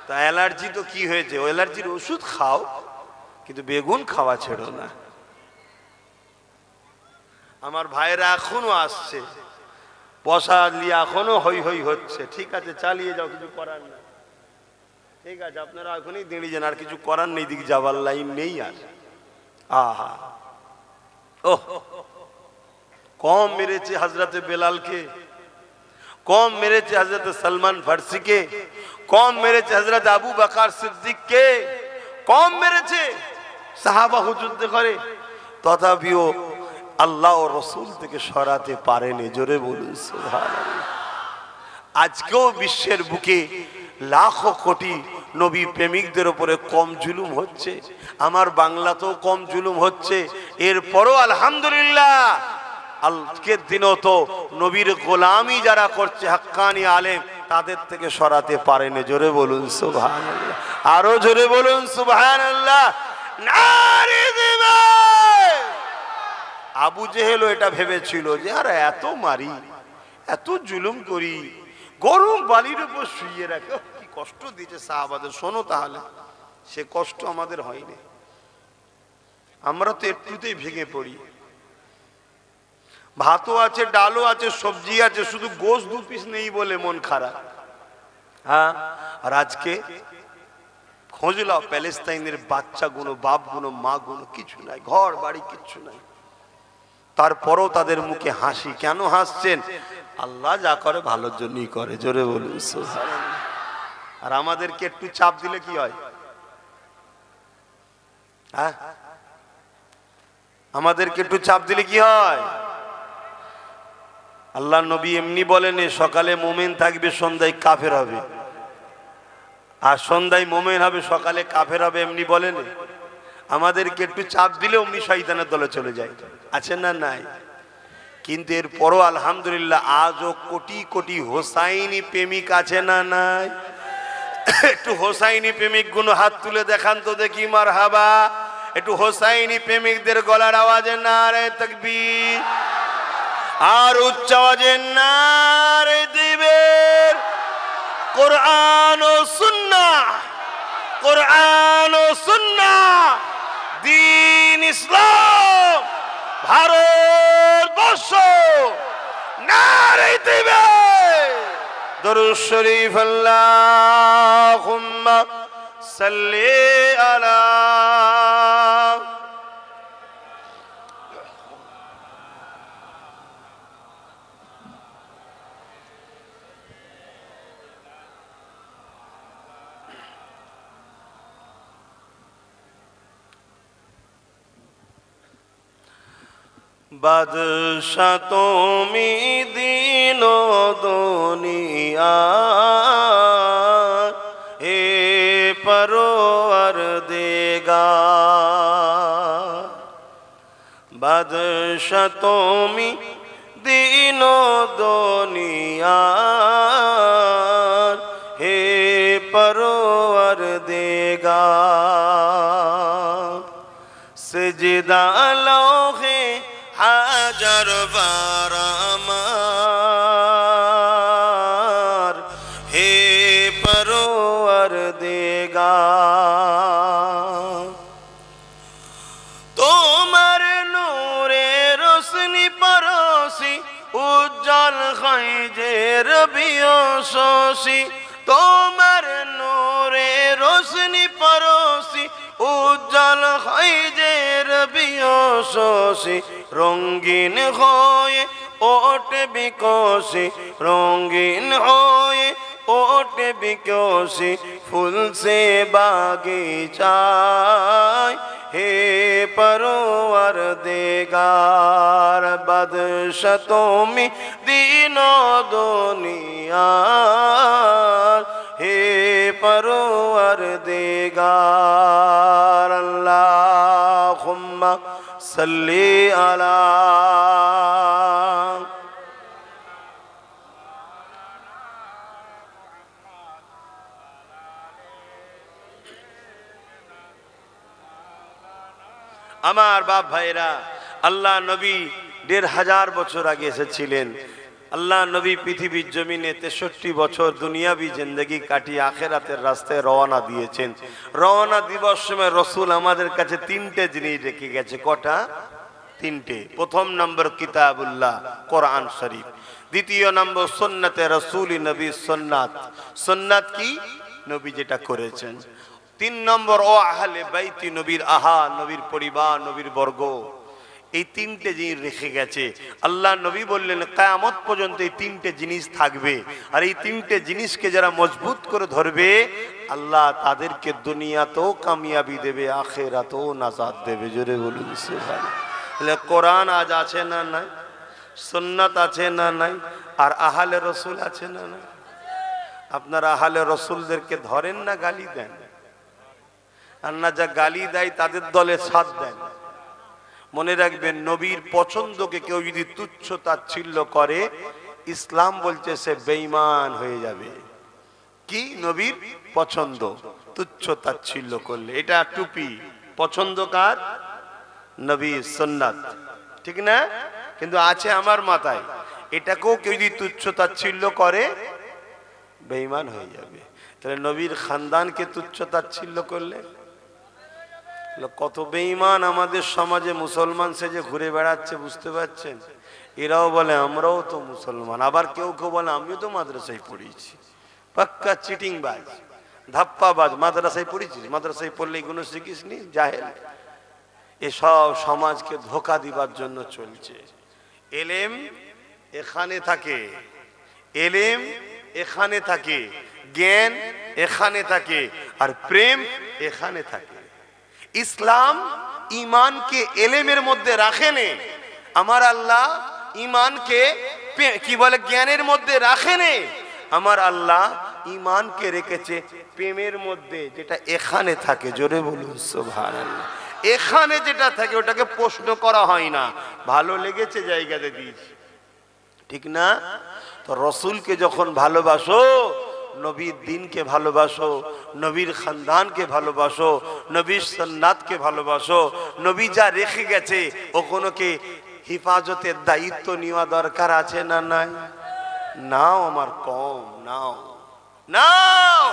তা অ্যালার্জি তো কি হয়েছে? ও অ্যালার্জির ওষুধ খাও, কিন্তু বেগুন খাওয়া ছেড়ো না। আমার ভাইরা এখনো আসছে, পয়সা নিয়ে এখনো হই হই হচ্ছে। ঠিক আছে, চালিয়ে যাও, কিছু করার না। ঠিক আছে, আপনারা এখনই দাঁড়িয়ে যান, আর কিছু করার নেই, দিকে যাবার লাইন নেই আর। আহা, ও কম মেরেছে হজরতে বেলালকে, কম মেরেছে হজরত সলমান ফার্সিকে, কম মেরেছে হজরত আবু বকর সিদ্দিককে, কম মেরেছে সাহাবা হুজুরদের করে। তথাপিও আল্লাহ ও রসুল থেকে সরাতে পারেনি। জোরে বলুন সুবহানাল্লাহ। আজকেও বিশ্বের বুকে লাখো কোটি নবী প্রেমিকদের উপরে কম জুলুম হচ্ছে, আমার বাংলাতেও কম জুলুম হচ্ছে, এরপরও আলহামদুলিল্লাহ আজকের দিনও তো নবীর গোলামি যারা করছে হাক্কানি আলেম, তাদের থেকে সরাতে পারেনি। জোরে বলুন সুবহানাল্লাহ, আরো জোরে বলুন সুবহানাল্লাহ। নারে দিবে। আবু জেহেলও এটা ভেবেছিল যে আর এত মারি, এত জুলুম করি, গরম বালির উপর শুইয়ে রাখে, কি কষ্ট দিয়েছে সাহাবাদের। শোনো তাহলে, সে কষ্ট আমাদের হয়নি, আমরা তো একটুতেই ভেঙে পড়ি। ভাতও আছে, ডালও আছে, সবজি আছে, শুধু গোশ 2 পিস নেই বলে মন খারাপ। হ্যাঁ, আর আজকে খোঁজ লাও, প্যালেস্তাইনের বাচ্চাগুলো, বাপগুলো, মাগুলো কিছু নাই, ঘর বাড়ি কিচ্ছু নাই, তারপরও তাদের মুখে হাসি। কেন হাসছেন? আল্লাহ যা করে ভালোর জন্যই করে। জোরে বলুন সুবহানাল্লাহ। আর আমাদেরকে একটু চাপ দিলে কি হয়? হ্যাঁ, আমাদেরকে একটু চাপ দিলে কি হয়? আল্লাহ নবী এমনি বলেন, সকালে মোমেন থাকবে, সন্ধ্যায় কাফের হবে, আর সন্ধ্যায় মোমেন হবে, সকালে কাফের হবে, এমনি বলেন। আমাদেরকে একটু চাপ দিলে অমনি শয়তানের দলে চলে যায়, আছে না নাই? কিন্তু এরপরও আলহামদুলিল্লাহ আজও কোটি কোটি হোসাইনি প্রেমিক আছে না নাই? একটু হোসাইনি প্রেমিক গুলো হাত তুলে দেখান তো দেখি, মারহাবা। একটু হোসাইনি প্রেমিকদের গলার আওয়াজে নারে তাকবীর, আর উচ্চ আওয়াজে নারে দিবের। কোরআন ও সুন্নাহ, কোরআন ও সুন্নাহ, দ্বীন ইসলাম, ভারতবর্ষ, নারে দিবের। দরুদ শরীফ, আল্লাহুম্মা সাল্লি আলা। বাদশা তুমি দিন দুনিয়া, হে পরওয়ারদিগার। বাদশা তুমি দিন দুনিয়া, হে পরওয়ারদিগার। সিজদা লৌহে হাজার বার আমার, হে পরওয়ারদিগার। তোমার নূরে রোশনি পরশি, উজ্জ্বল হয় যে রবিও শশী। তোমার নূরে রোশনি পরশি, উজ্জ্বল হয় যে রবিও শশী। রঙিন হয়ে ওঠে বিকশি, রঙিন হয়ে ওঠে বিকশি, ফুল সে বাগিচায়, হে পরওয়ারদিগার। বাদশা তুমি দিন দুনিয়ার, হে পরওয়ারদিগার। আল্লাহুম্মা সাল্লি আলা। আমার বাপ ভাইরা, আল্লাহ নবী 1500 বছর আগে এসেছিলেন। আল্লাহ নবী পৃথিবীর জমিনে 63 বছর দুনিয়াবি জিন্দেগি কাটিয়ে আখেরাতের রাস্তায় রওনা দিয়েছেন। রওনা দিবস সময় রসুল আমাদের কাছে 3টে জিনিস রেখে গেছে। কটা? 3টে। প্রথম নম্বর কিতাবুল্লাহ, কোরআন শরীফ। দ্বিতীয় নম্বর সুন্নতে রসুল নবী, সুন্নাত। সুন্নাত কি? নবী যেটা করেছেন। 3 নম্বর ও আহলে বাইতি, নবীর আহা, নবীর পরিবার, নবীর বর্গ। এই 3টে জিনিস রেখে গেছে। আল্লাহ নবী বললেন কিয়ামত পর্যন্ত এই 3টে জিনিস থাকবে, আর এই 3টে জিনিসকে যারা মজবুত করে ধরবে আল্লাহ তাদেরকে দুনিয়াতেও কামিয়াবি দেবে, আখিরাতেও নাজাত দেবে। জোরে বলুন সুবহানাল্লাহ। তাহলে কোরআন আজ আছে না নাই, সুন্নাত আছে না নাই, আর আহলে রসুল আছে না নাই? আপনারা আহলে রসুলদেরকে ধরেন না গালি দেন? আর না যা গালি দেয় তাদের দলে সাথ দেন। মনে রাখবেন, নবীর পছন্দকে কেউ যদি তুচ্ছ তাচ্ছিল্য করে, ইসলাম বলছে সে বেঈমান হয়ে যাবে। কি? নবীর পছন্দ তুচ্ছ তাচ্ছিল্য করলে। এটা টুপি, পছন্দ কার? নবীর সুন্নাত, ঠিক না? কিন্তু আছে আমার মাথায়, এটাকেও কেউ যদি তুচ্ছ তাচ্ছিল্য করে বেঈমান হয়ে যাবে। তাহলে নবীর খানদানকে তুচ্ছ তাচ্ছিল্য করলে কত বেঈমান আমাদের সমাজে মুসলমান সেজে ঘুরে বেড়াচ্ছে, বুঝতে পারছেন? এরাও বলে আমরাও তো মুসলমান, আবার কেউ কেউ বলে আমিও তো মাদ্রাসায় পড়েছি। পাক্কা চিটিংবাজ, ধাপ্পাবাজ। মাদ্রাসায় পড়েছিস? মাদ্রাসায় পড়লে এগুলো শিখিসনি, জাহেল। এসব সমাজকে ধোঁকা দিবার জন্য চলছে। এলেম এখানে থাকে, এলেম এখানে থাকে, জ্ঞান এখানে থাকে, আর প্রেম এখানে থাকে। ইসলাম ঈমানকে এলেমের মধ্যে রাখেনে। আমার আল্লাহ ঈমানকে কি বলে জ্ঞানের মধ্যে রাখেনে। আমার আল্লাহ ঈমানকে রেখেছে প্রেমের মধ্যে, যেটা এখানে থাকে। জোরে বলুন সুবহানাল্লাহ। এখানে যেটা থাকে ওটাকে প্রশ্ন করা হয় না, ভালো লেগেছে জায়গাতে দিয়েছি, ঠিক না? তো রসুলকে যখন ভালোবাসো, নবীর দ্বীনকে ভালোবাসো, নবীর খানদানকে ভালোবাসো, নবীর সুন্নাতকে ভালোবাসো, নবী যা রেখে গেছে ওগুলোকে হিফাজতের দায়িত্ব নেওয়া দরকার আছে না নাই? নাও আমার কম, নাও নাও।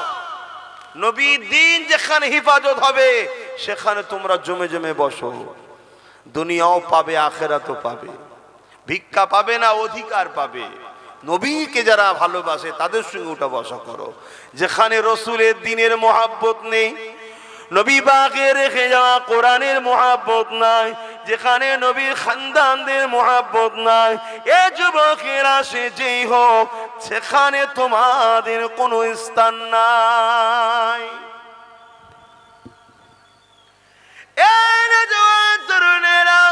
নবীর দ্বীন যেখানে হিফাজত হবে সেখানে তোমরা জমে জমে বসো, দুনিয়াও পাবে আখিরাতও পাবে। ভিক্ষা পাবে না, অধিকার পাবে। নবীকে যারা ভালোবাসে তাদের সঙ্গে উঠা বসা করো। যেখানে রসুলের দ্বীনের মহাব্বত নেই, নবী পাকে রেখে যাওয়া কোরআনের মহাব্বত নাই, যেখানে নবীর খানদানদের মহাব্বত নাই, এ যুবকেরা সে যেই হোক, সেখানে তোমাদের কোনো স্থান নাই। তরুণেরা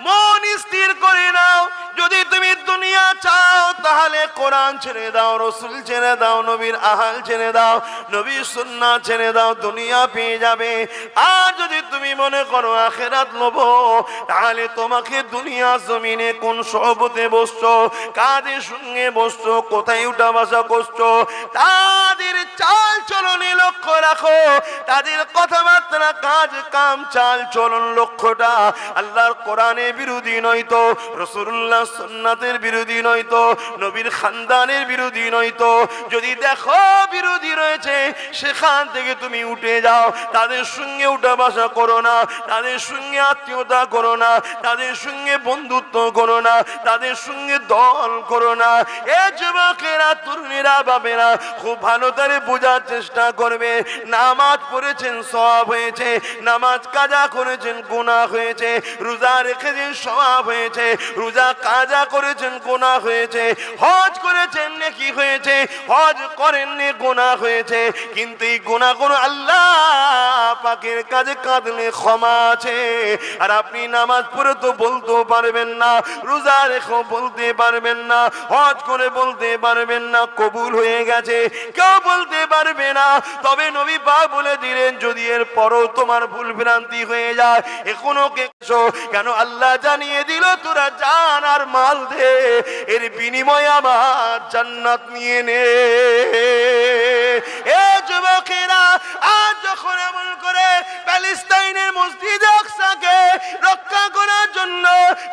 মন স্থির করে নাও, যদি তুমি দুনিয়া চাও তাহলে কোরআন ছেড়ে দাও, রসুল ছেড়ে দাও, নবীর আহাল ছেড়ে দাও, নবীর সুন্নাত ছেড়ে দাও, দুনিয়া পেয়ে যাবে। আর যদি তুমি মনে করো আখিরাত লব, তাহলে তোমাকে দুনিয়া জমিনে কোন সহবতে বসছো, কাদের সঙ্গে বসছো, কোথায় উঠা বসা করছো, তাদের চাল চলনে লক্ষ্য রাখো। তাদের কথাবার্তা, কাজ কাম, চাল চলন, লক্ষ্যটা আল্লাহর কোরআনের বিরোধী নয়তো, রাসূলুল্লাহ সুন্নাতের বিরোধী নয়তো, নবীর খানদানের বিরোধী নয়তো। যদি দেখো বিরোধী রয়েছে, সেখান থেকে তুমি উঠে যাও। তাদের সঙ্গে উঠা বসা করো না, তাদের সঙ্গে আত্মীয়তা করো না, তাদের সঙ্গে বন্ধুত্ব করো না, তাদের সঙ্গে দল করো না। এ যুবকেরা, তরুণীরা, বাবেরা, খুব ভালো করে বোঝার চেষ্টা করবে। নামাজ পড়েছেন সওয়াব হয়েছে, নামাজ কাজা করেছেন গুনাহ হয়েছে, রোজা রেখেছেন সওয়াব হয়েছে, রোজা কাজা করেছেন গুনাহ হয়েছে, হজ করেছেন নেকি হয়েছে, হজ করেননি গুনাহ হয়েছে। কিন্তু এই গুনাহগুলো আল্লাহ পাকের কাছে কাঁদলে ক্ষমা আছে। আর আপনি নামাজ পড়ে তো বলতেও পারবেন না, রোজা রেখেও বলতে পারবেন না, হজ করে বলতে পারবেন না কবুল হয়ে গেছে, কেউ বলতে পারবে না। তবে নবী পাক বলে দিলেন, যদি এর পরও তোমার ভুল ভ্রান্তি হয়ে যায়, এখনো কেন আল্লাহ জানিয়ে দিল, তোরা জান আর মাল দে, এর বিনিময়ে আমার জান্নাত নিয়ে নে। এ যুবকেরা, আজ যখন এমন করে প্যালেস্টাইনের মসজিদ আকসাকে রক্ষা করার জন্য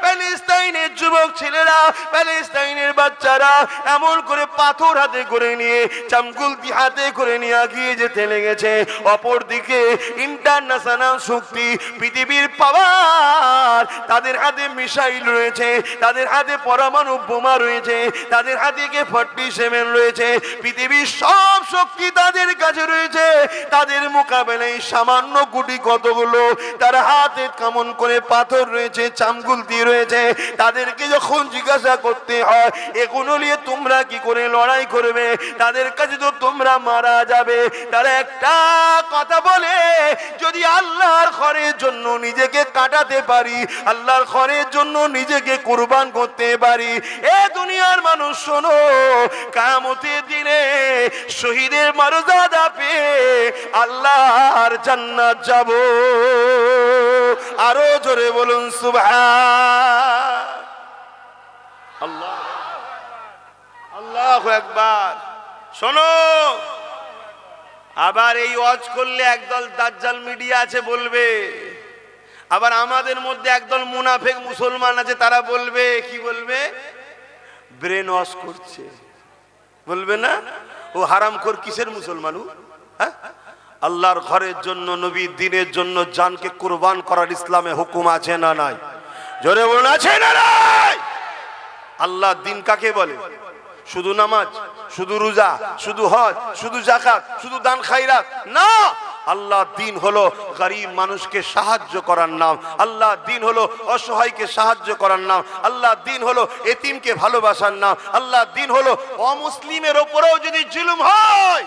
প্যালেস্টাইনের যুবক ছেলেরা, প্যালেস্টাইনের বাচ্চারা এমন করে পাথর হাতে করে নিয়ে, চামকুলতি হাতে করে নিয়ে এগিয়ে যেতে লেগেছে, অপরদিকে ইন্টারন্যাশনাল শক্তি, পৃথিবীর পাওয়ার, তাদের হাতে মিসাইল রয়েছে, তাদের হাতে পরমাণু বোমা রয়েছে, তাদের হাতে K-47 রয়েছে, পৃথিবীর সব শক্তি তাদের কাছে রয়েছে। তাদের মোকাবেলায় সামান্য গুটি কতগুলো, তার হাতে কেমন করে পাথর রয়েছে, চামগুলতি রয়েছে। তাদেরকে যখন জিজ্ঞাসা করতে হয় এগুলো নিয়ে তোমরা কি করে লড়াই করবে, তাদের কাছে তো তোমরা মারা যাবে, তারা একটা কথা বলে, যদি আল্লাহর ঘরের জন্য নিজেকে কাটাতে পারি আল্লাহর ঘরের জন্য নিজেকে কুরবান করতে পারি। এ দুনিয়ার মানুষ শোনো, কিয়ামতের দিনে শহীদের মর্যাদা পেয়ে আল্লাহর জান্নাত যাব। আরো জোরে বলুন সুবহান আল্লাহ, আল্লাহু আকবার। শোনো, আবার এই ওয়াজ করলে একদল দাজ্জাল মিডিয়া আছে বলবে, আবার আমাদের মধ্যে একদল মুনাফিক মুসলমান আছে, তারা বলবে, কি বলবে? ব্রেন ওয়াশ করছে, বলবে না? ও হারামখোর কিসের মুসলমান? হ্যাঁ, আল্লাহর ঘরের জন্য, নবীর দ্বীনের জন্য জানকে কুরবান করার ইসলামে হুকুম আছে না নাই? জোরে বলুন, আছে না নাই? আল্লাহর দ্বীন কাকে বলে? শুধু নামাজ, শুধু রোজা, শুধু হজ, শুধু যাকাত, শুধু দান খায়রাত না। আল্লাহর দ্বীন হলো গরীব মানুষকে সাহায্য করার নাম। আল্লাহর দ্বীন হলো অসহায়কে সাহায্য করার নাম। আল্লাহর দ্বীন হলো এতিমকে ভালোবাসার নাম। আল্লাহর দ্বীন হলো অমুসলিমের উপরেও যদি জুলুম হয়,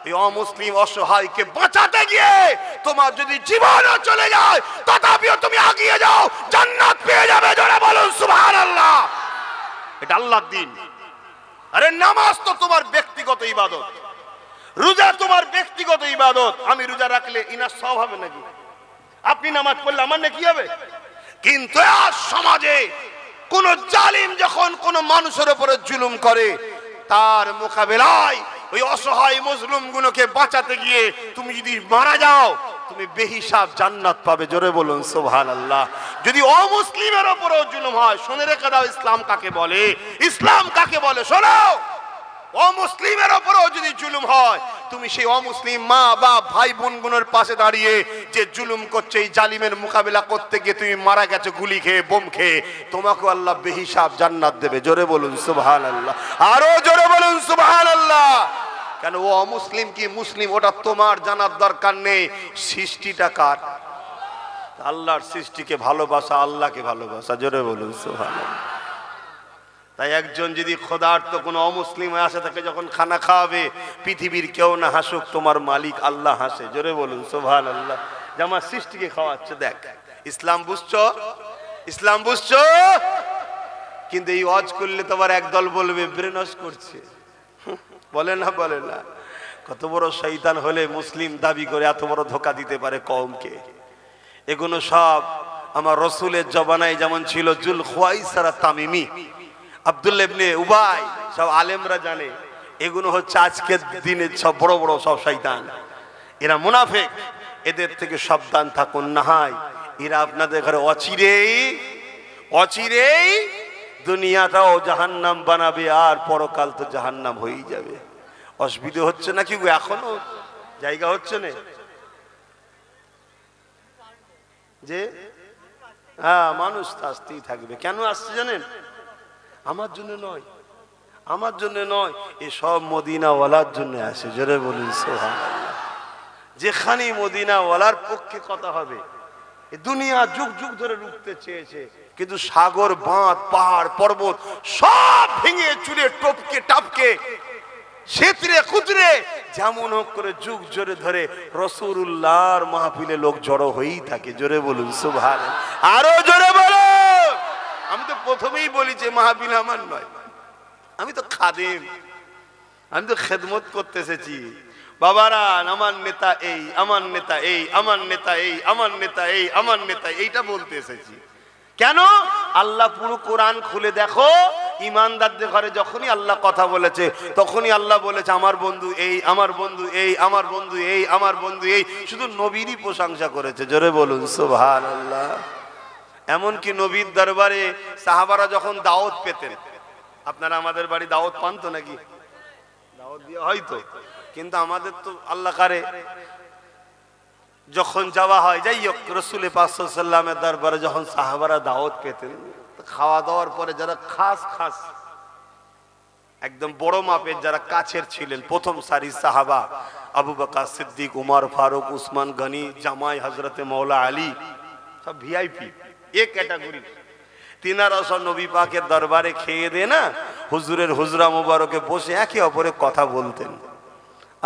এই অমুসলিম অসহায়কে বাঁচাতে গিয়ে তোমার যদি জীবনও চলে যায়, তথাপিও তুমি এগিয়ে যাও, জান্নাত পেয়ে যাবে। জোরে বলুন সুবহানাল্লাহ। এটা আল্লাহর দ্বীন। আরে নামাজ তো তোমার ব্যক্তিগত ইবাদত, রোজা তোমার ব্যক্তিগত ইবাদত। আমি রোজা রাখলে ইনার সব হবে নাকি? আপনি নামাজ পড়লে আমার নাকি হবে? কিন্তু আজ সমাজে কোন জালিম যখন কোন মানুষের উপরে জুলুম করে, তার মোকাবেলায় ওই অসহায় মজলুমগুলোকে বাঁচাতে গিয়ে তুমি যদি মারা যাও, তুমি বেহিসাব জান্নাত পাবে। জোরে বলুন সুবহানাল্লাহ। যদি অমুসলিমের উপরেও জুলুম হয়, শুনে রেখে দাও ইসলাম কাকে বলে। ইসলাম কাকে বলে শোনো। অমুসলিমের উপরেও যদি জুলুম হয়, তুমি সেই অমুসলিম মা বাপ ভাই বোনগুলোর পাশে দাঁড়িয়ে যে জুলুম করছে, এই জালিমের মোকাবেলা করতে গিয়ে তুমি মারা গেছো গুলি খেয়ে, বোম খেয়ে, তোমাকে আল্লাহ বেহিসাব জান্নাত দেবে। জোরে বলুন সুবহানাল্লাহ। আরো জোরে বলুন সুবহানাল্লাহ। কেন ও অমুসলিম কি মুসলিম ওটা তোমার জানার দরকার নেই। সৃষ্টিটা কার? আল্লাহর সৃষ্টিকে ভালোবাসা, আল্লাহকে ভালোবাসা। জোরে বলুন সুবহানাল্লাহ। তাই একজন যদি খোদার্থ কোনো অমুসলিম আসে, তাকে যখন খানা খাওয়াবে, পৃথিবীর কেউ না হাসুক, তোমার মালিক আল্লাহ হাসে। জোরে বলুন সুবহানাল্লাহ। যে আমার সৃষ্টিকে খাওয়াচ্ছে। দেখ, ইসলাম বুঝছো? ইসলাম বুঝছো? কিন্তু এই ওয়াজ করলে তোমার একদল বলবে ব্রেন ওয়াশ করছে। বলে না, বলে না? কত বড় শয়তান হলে মুসলিম দাবি করে এত বড় ধোকা দিতে পারে কওমকে। এগুলো সব আমার রসুলের জবানায় যেমন ছিল জুল খুয়াইসারা তামিমি, আব্দুল্লাহ ইবনে উবাই, সব আলেমরা জানে। এগুলো হচ্ছে আজকের দিনের সব বড় বড় সব শয়তান। এরা মুনাফিক, এদের থেকে সাবধান থাকুন, না হয় এরা আপনাদের ঘরে অচিরেই দুনিয়াটাও জাহান্নাম বানাবে, আর পরকাল তো জাহান্নাম হয়েই যাবে। অসুবিধা হচ্ছে নাকি এখনো? জায়গা হচ্ছে না যে? হ্যাঁ, মানুষ তো আসতেই থাকবে। কেন আসছে জানেন? আমার জন্য নয়, আমার জন্য নয়, এ সব মদিনাওয়ালার জন্য আসে। জোরে বলুন সুবহানাল্লাহ। যেখানে মদিনাওয়ালার পক্ষে কথা হবে, এ দুনিয়া যুগ যুগ ধরে রুখতে চেয়েছে, কিন্তু সাগর, বাঁধ, পাহাড়, পর্বত সব ভেঙে চুরে টপকে টাপকে সেতরে কুতরে যেমন হোক করে যুগ জোরে ধরে রাসূলুল্লাহর মাহফিলে লোক জড়ো হয়েই থাকে। জোরে বলুন সুবহানাল্লাহ। আরো জোরে বলুন। আমি তো প্রথমেই বলি যে মাহফিল আমার নয়, আমি তো খাদেম, আমি তো খেদমত করতে এসেছি। বাবারা, আমার নেতা এই, আমার নেতা এই, আমার নেতা এই, আমার নেতা এই, আমার নেতা এইটা বলতে এসেছি। কেন? আল্লাহ পুরো কোরআন খুলে দেখো, ইমানদারদের ঘরে যখনই আল্লাহ কথা বলেছে, তখনই আল্লাহ বলেছে আমার বন্ধু এই, আমার বন্ধু এই, আমার বন্ধু এই, আমার বন্ধু এই। শুধু নবীরই প্রশংসা করেছে। জোরে বলুন সুবহানাল্লাহ। এমনকি নবীর দরবারে সাহাবারা যখন দাওয়াত পেতেন, আপনারা আমাদের বাড়ি দাওয়াত পান তো নাকি? দাওয়াত দিয়ে হয়তো, কিন্তু আমাদের তো আল্লাহ কারে যখন যাওয়া হয়, যাই হোক, রাসূল পাক সাল্লাল্লাহু আলাইহি ওয়াসাল্লামের দরবারে যখন সাহাবারা দাওয়াত পেতেন, খাওয়া দাওয়ার পরে যারা খাস একদম বড় মাপের যারা কাছের ছিলেন, প্রথম সারির সাহাবা আবু বকর সিদ্দিক, উমর ফারুক, উসমান গনি, জামাই হযরতে মাওলা আলী, সব ভিআইপি এ ক্যাটাগরি। তিনারা সব নবী পাকের দরবারে খেয়ে দিয়ে না হুজুরের হুজরা মুবারকে বসে একে অপরে কথা বলতেন।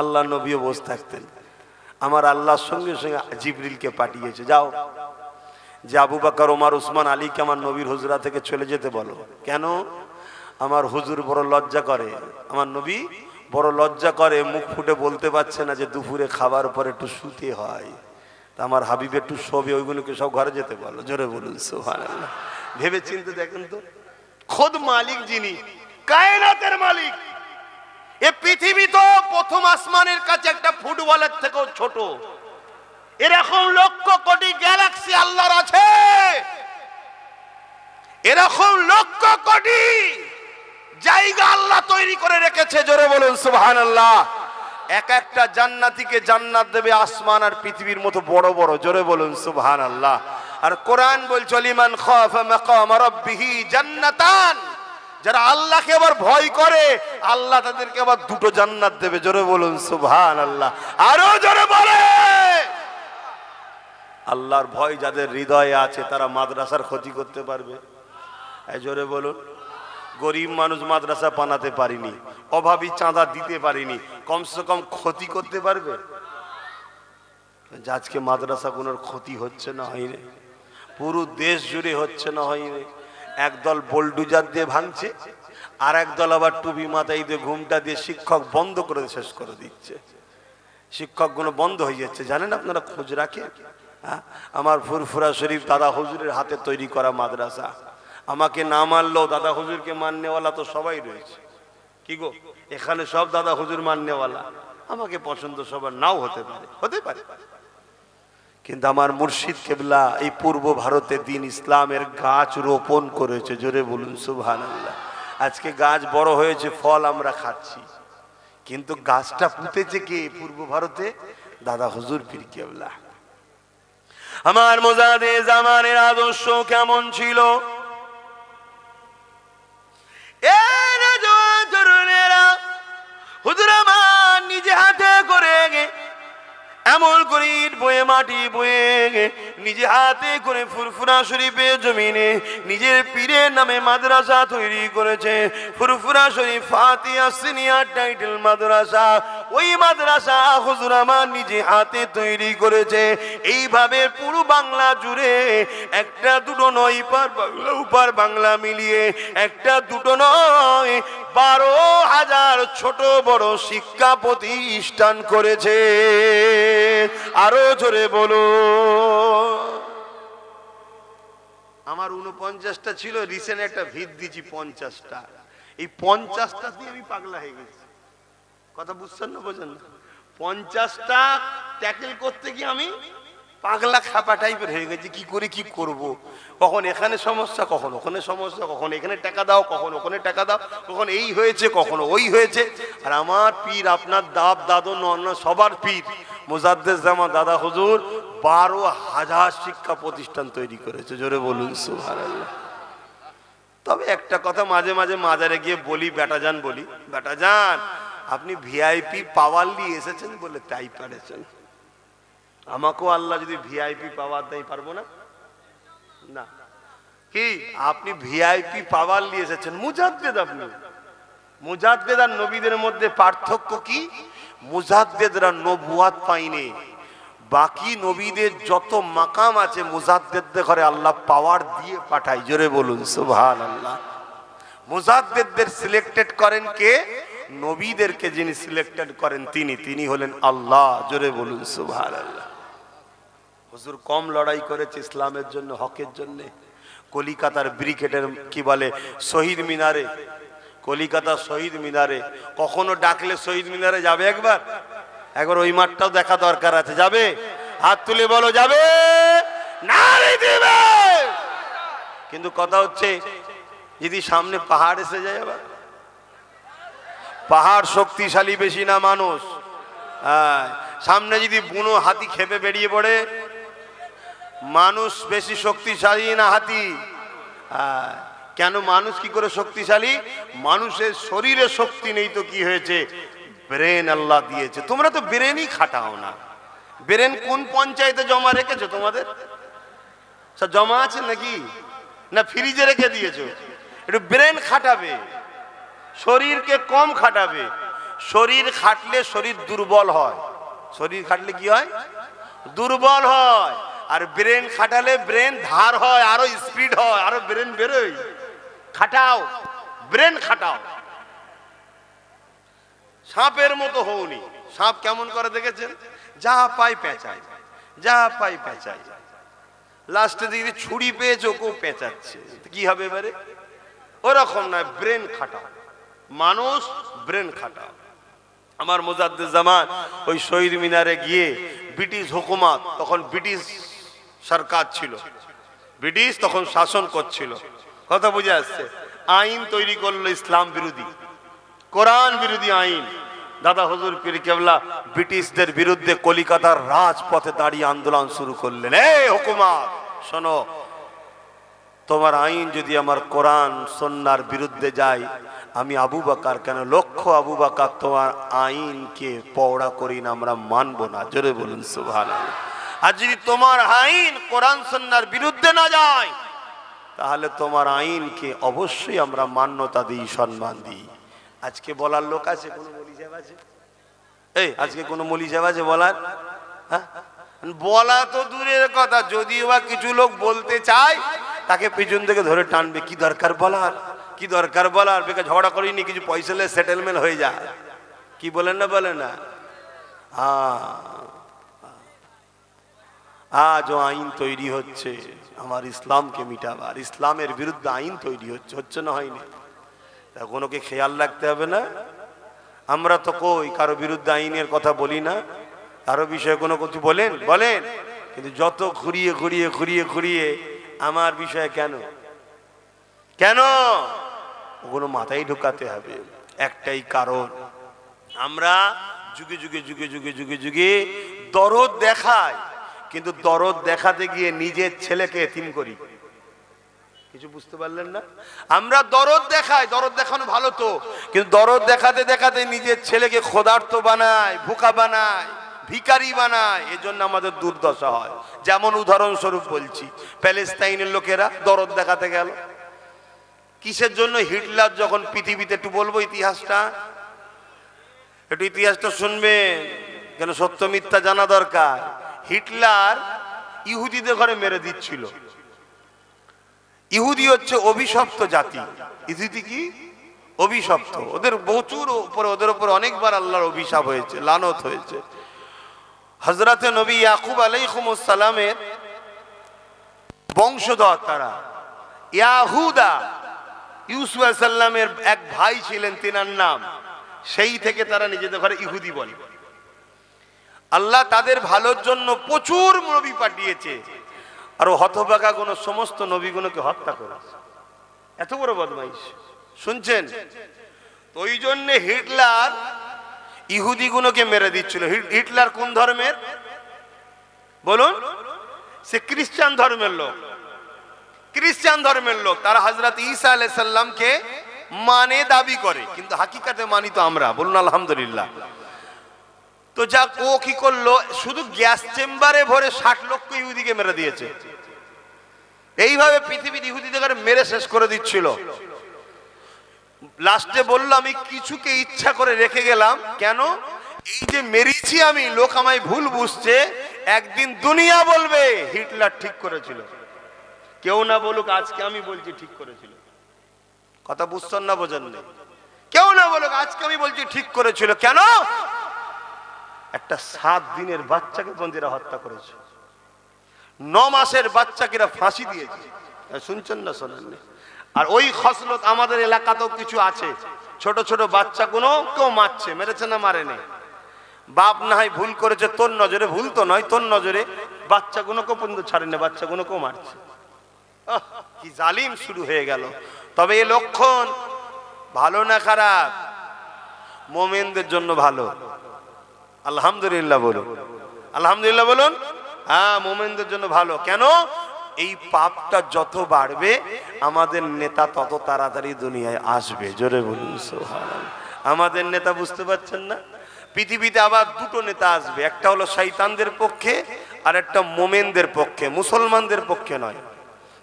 আল্লাহ নবীও বসে থাকতেন। আমার আল্লাহর সঙ্গে সঙ্গে জিবরিলকে পাঠিয়েছে, যাও যে আবু বকর, ওমর, উসমান, আলীকে আমার নবীর হুজরা থেকে চলে যেতে বলো। কেন? আমার হুজুর বড় লজ্জা করে, আমার নবী বড় লজ্জা করে, মুখ ফুটে বলতে পারছে না যে দুপুরে খাবার পর একটু শুতে হয়, তা আমার হাবিব একটু শোবে, ওইগুলোকে সব ঘরে যেতে বলো। জোরে বলুন সুবহানাল্লাহ। ভেবে চিন্তে দেখেন তো, খোদ মালিক যিনি, কায়নাতের মালিক, এ পৃথিবী তো প্রথম আসমানের কাছে একটা ফুটবলের থেকেও ছোট। এরকম লক্ষ কোটি গ্যালাক্সি আল্লাহর আছে, এরকম লক্ষ কোটি জায়গা আল্লাহ তৈরি করে রেখেছে। জোরে বলুন সুবহানাল্লাহ। এক একটা জান্নাতীকে জান্নাত দেবে আসমান আর পৃথিবীর মতো বড় বড়। জোরে বলুন সুবহানাল্লাহ। আর কোরআন বলছে লিমান খাফা মাকাম রাব্বিহি জান্নাতান, যারা আল্লাহকে আবার ভয় করে আল্লাহ তাদেরকে আবার দুটো জান্নাত দেবে। জোরে বলুন সুবহানাল্লাহ। আরো জোরে বলে, আল্লাহর ভয় যাদের হৃদয়ে আছে তারা মাদ্রাসার ক্ষতি করতে পারবে? এই জোরে বলুন। গরিব মানুষ মাদ্রাসা বানাতে পারিনি, অভাবী চাঁদা দিতে পারিনি, কমসে কম ক্ষতি করতে পারবে? আজকে মাদ্রাসাগুলোর ক্ষতি হচ্ছে না হয়নি, পুরো দেশ জুড়ে হচ্ছে না হয়নি। একদল বোলডুজার দিয়ে ভাঙছে, আর একদল আবার টুপি মাথায় দিয়ে ঘুমটা দিয়ে শিক্ষক বন্ধ করে শেষ করে দিচ্ছে। শিক্ষকগুলো বন্ধ হয়ে যাচ্ছে, জানেন আপনারা? খোঁজ রাখে? আমার ফুরফুরা শরীফ দাদা হুজুরের হাতে তৈরি করা মাদ্রাসা, আমাকে না মানলেও দাদা হুজুরকে মাননেওয়ালা তো সবাই রয়েছে। কি গো, এখানে সব দাদা হুজুর মাননেওয়ালা, আমাকে পছন্দ সবার নাও হতে পারে, হতে পারে, কিন্তু আমার মুর্শিদ কেবলা এই পূর্ব ভারতে দিন ইসলামের গাছ রোপণ করেছে। জোরে বলুন সুবহানাল্লাহ। আজকে গাছ বড় হয়েছে, ফল আমরা খাচ্ছি, কিন্তু গাছটা পুঁতেছে কে পূর্ব ভারতে? দাদা হুজুর পীর কেবলা। আমার মোজাদে জামানের আদর্শ কেমন ছিল? হুজুর আমার নিজে হাতে করে এমন করে ইট বয়ে মাটি বয়ে নিজে হাতে করে ফুরফুরা শরীফে জমিনে নিজের পীরের নামে মাদ্রাসা তৈরি করেছে। ফুরফুরা শরীফ ফাতিহা সিনিয়র টাইটেল মাদ্রাসা, ওই মাদ্রাসা হুজুর আমার নিজে হাতে তৈরি করেছে। এইভাবে পুরো বাংলা জুড়ে একটা দুটো নয়, উপার বাংলা মিলিয়ে একটা দুটো নয় 12,000 ছোট বড় শিক্ষা প্রতিষ্ঠান করেছে। আরো জোরে বলো। আমার 49টা ছিল, রিসেন্ট একটা ভিত দিয়েছি 50টা। এই 50টা দিয়ে আমি পাগলা হয়ে গেছি। কথা বুঝছেন না? বোঝেন না? 50টা ট্যাকেল করতে গিয়ে আমি পাগলা খাপা টাইপের হয়ে গেছে। কি করে কি করব, কখন এখানে সমস্যা, কখন ওখানে সমস্যা, কখন এখানে টাকা দাও, কখন ওখানে টাকা দাও, কখন এই হয়েছে, কখনো ওই হয়েছে। আর আমার পীর, আপনার দাব দাদু নন্না সবার পীর মুজাদ্দেদ জামান দাদা হুজুর 12,000 শিক্ষা প্রতিষ্ঠান তৈরি করেছে। জোরে বলুন সুবহানাল্লাহ। তবে একটা কথা মাঝে মাঝে মাজারে গিয়ে বলি, বেটা যান বলি, বেটা যান আপনি ভিআইপি পাওয়ার নিয়ে এসেছেন বলে তাই পারেছেন, আমাকেও আল্লাহ যদি ভিআইপি পাওয়ার দেয় পারবো না? না। কি আপনি ভিআইপি পাওয়ার নিয়ে এসেছেন, মুজাদ্দেদ। আপনি মুজাদ্দেদ আর নবীদের মধ্যে পার্থক্য কি? মুজাদ্দেদরা নবুয়াত পায়নি, বাকি নবীদের যত মাকাম আছে মুজাদ্দেদদের ঘরে আল্লাহ পাওয়ার দিয়ে পাঠায়। জোরে বলুন সুবহানাল্লাহ। মুজাদ্দেদদের সিলেক্টেড করেন কে? নবীদেরকে যিনি সিলেক্টেড করেন তিনি হলেন আল্লাহ। জোরে বলুন সুবহানাল্লাহ। হুজুর কম লড়াই করেছে ইসলামের জন্য, হকের জন্য। কলিকাতার ব্রিগেডের কি বলে শহীদ মিনারে, কলিকাতা শহীদ মিনারে কখনো ডাকলে শহীদ মিনারে যাবে? একবার ওই মাঠটাও দেখা দরকার আছে। যাবে? হাত তুলে বলো যাবে। না দিবে। কিন্তু কথা হচ্ছে যদি সামনে পাহাড় এসে যায়, আবার পাহাড় শক্তিশালী বেশি না মানুষ? সামনে যদি বুনো হাতি খেপে বেরিয়ে পড়ে, মানুষ বেশি শক্তিশালী না হাতি? কেন মানুষ কি করে শক্তিশালী? মানুষের শরীরে শক্তি নেই তো কি হয়েছে? ব্রেন আল্লাহ দিয়েছে। তোমরা তো ব্রেনই খাটাও না। ব্রেন কোন পঞ্চায়েতে জমা রেখেছো? তোমাদের সব জমা আছে নাকি? না ফ্রিজে রেখে দিয়েছো? একটু ব্রেন খাটাবে, শরীরকে কম খাটাবে। শরীর খাটলে শরীর দুর্বল হয়। শরীর খাটলে কি হয়? দুর্বল হয়। আর ব্রেন খাটালে ব্রেন ধার হয়, আরো স্পিড হয়, আরো ব্রেন বেরোয়। খাটাও, ব্রেন খাটাও। সাপের মতো হওনি। সাপ কেমন করে দেখেছেন? যা পাই পেঁচায়, যা পাই পেঁচায়। লাস্টে দিকে ছুরি পেয়েছে, ওকেও পেঁচাচ্ছে। কি হবে এবারে? ওরকম নয়, ব্রেন খাটাও। মানুষ ব্রেন খাটাও। আমার মুজাদ্দিদ জামান ওই শহীদ মিনারে গিয়ে ব্রিটিশ হুকুমত, তখন ব্রিটিশ সরকার ছিল, ব্রিটিশ তখন শাসন করছিল, কথা বুঝে আসছে, আইন তৈরি করলো ইসলাম বিরোধী, কোরআন বিরোধী আইন। দাদা হুজুর পীর কেবলা ব্রিটিশদের বিরুদ্ধে কলিকাতার রাজপথে দাঁড়িয়ে আন্দোলন শুরু করলেন। এই হুকুমত শোনো, তোমার আইন যদি আমার কোরআন সুন্নাহর বিরুদ্ধে যায়, আমি আবু বকর, কেন লক্ষ আবু বকর তোমার আইনকে পওড়া করি না, আমরা মানবো না। জোরে বলুন সুবহানাল্লাহ। আর যদি তোমার আইন কোরআন সুন্নাহর বিরুদ্ধে না যায়, তাহলে তোমার আইনকে অবশ্যই আমরা মান্যতা দিই, সম্মান দিই। আজকে বলার লোক আছে? কোনো মৌলী সাহেব আছে? এই আজকে কোনো মৌলী সাহেব আছে বলার? হ্যাঁ, বলা তো দূরের কথা, যদিও বা কিছু লোক বলতে চায়, তাকে পিছন থেকে ধরে টানবে। কি দরকার বলার, কি দরকার বলার, বেকার ঝগড়া করিনি, কিছু পয়সা নিয়ে সেটেলমেন্ট হয়ে যায়। কি বলেন না, বলেন না? আজ আইন তৈরি হচ্ছে আমার ইসলামকে মিটাবার, ইসলামের বিরুদ্ধে আইন তৈরি হচ্ছে, হচ্ছে না হয়নি? তা কোনোকে খেয়াল রাখতে হবে না? আমরা তো কই কারো বিরুদ্ধে আইনের কথা বলি না, কারো বিষয়ে কোনো কিছু বলেন বলেন, কিন্তু যত ঘুরিয়ে ঘুরিয়ে ঘুরিয়ে ঘুরিয়ে আমার বিষয়ে কেন কেন ওগুলো মাথায় ঢুকাতে হবে। একটাই কারণ, আমরা যুগে যুগে যুগে যুগে যুগে যুগে দরদ দেখাই, কিন্তু দরদ দেখাতে গিয়ে নিজের ছেলেকে এতিম করি। কিছু বুঝতে পারলেন না? আমরা দরদ দেখাই, দরদ দেখানো ভালো তো, কিন্তু দরদ দেখাতে দেখাতে নিজের ছেলেকে ক্ষুধার্ত বানায়, ভুকা বানায়, ভিখারি বানায়। এজন্য আমাদের দুর্দশা হয়। যেমন উদাহরণস্বরূপ বলছি, প্যালেস্তাইনের লোকেরা দরদ দেখাতে গেল কিসের জন্য? হিটলার যখন পৃথিবীতে, একটু বলবো ইতিহাসটা, একটু ইতিহাসটা শুনবেন, কেন সত্য মিথ্যা জানা দরকার। হিটলার ইহুদিদের ঘরে মেরে দিচ্ছিল। ইহুদি হচ্ছে অভিশপ্ত জাতি। ইহুদি কি? অভিশপ্ত। ওদের প্রচুর উপরে, ওদের উপর অনেকবার আল্লাহর অভিশাপ হয়েছে, লানত হয়েছে। হযরতে নবী ইয়াকুব আলাইহিস সালামের বংশধর তারা, ইয়াহুদা, ইউসুফ আলাইহিস সালামের এক ভাই ছিলেন, তিনার নাম, সেই থেকে তারা নিজেদের ঘরে ইহুদি বলে। আল্লাহ তাদের ভালোর জন্য প্রচুর নবী পাঠিয়েছে, আর হতভাগা কোন সমস্ত নবীগুলোকে হত্যা করেছে। এত বড় বদমাইশ, শুনছেন? ওই জন্য হিটলার ইহুদি গুলোকে মেরে দিচ্ছিল। হিটলার কোন ধর্মের বলুন? সে খ্রিস্টান ধর্মের লোক, খ্রিস্টান ধর্মের লোক। তারা হযরত ঈসা আলাইহিস সালামকে মানে দাবি করে, কিন্তু হাকিকাতে মানি তো আমরা। বলুন আলহামদুলিল্লাহ। তো যা ও কি করলো, শুধু গ্যাস চেম্বারে ভরে 60 লক্ষ ইহুদিকে মেরে দিয়েছে। এইভাবে পৃথিবীর ইহুদিদের মেরে শেষ করে দিচ্ছিল। লাস্টে বললো, আমি কিছুকে ইচ্ছা করে রেখে গেলাম। কেন? এই যে মেরেছি আমি, লোক আমায় ভুল বুঝছে, একদিন দুনিয়া বলবে হিটলার ঠিক করেছিল। কেউ না বলুক, আজকে আমি বলছি ঠিক করেছিল। কথা বুঝছেন না, বোঝেন না? কেউ না বলুক, আজকে আমি বলছি ঠিক করেছিল। কেন? একটা 7 দিনের বাচ্চাকে বন্দীরা হত্যা করেছে, 9 মাসের বাচ্চাকে ফাঁসি দিয়েছে। শুনছেন না, শোনেন? আর ওই খসলত আমাদের এলাকাতেও কিছু আছে। ছোট ছোট বাচ্চাগুলো কেউ মারছে, মেরেছে না মারেনি। বাপ না হয় ভুল করেছে, তোর নজরে, ভুল তো নয়, তোর নজরে বাচ্চাগুলোকেও পর্যন্ত ছাড়েনি, বাচ্চাগুলোকেও মারছে। কি জালিম শুরু হয়ে গেল। তবে এই লক্ষণ ভালো না খারাপ? মুমিনদের জন্য ভালো। আলহামদুলিল্লাহ বলুন, আলহামদুলিল্লাহ বলুন। হ্যাঁ, মুমিনদের জন্য ভালো। কেন? এই পাপটা যত বাড়বে, আমাদের নেতা তত তাড়াতাড়ি দুনিয়ায় আসবে। জোরে বলুন সুবহানাল্লাহ। আমাদের নেতা, বুঝতে পারছেন না? পৃথিবীতে আবার 2টো নেতা আসবে, একটা হলো শয়তানদের পক্ষে, আর একটা মুমিনদের পক্ষে, মুসলমানদের পক্ষে নয়।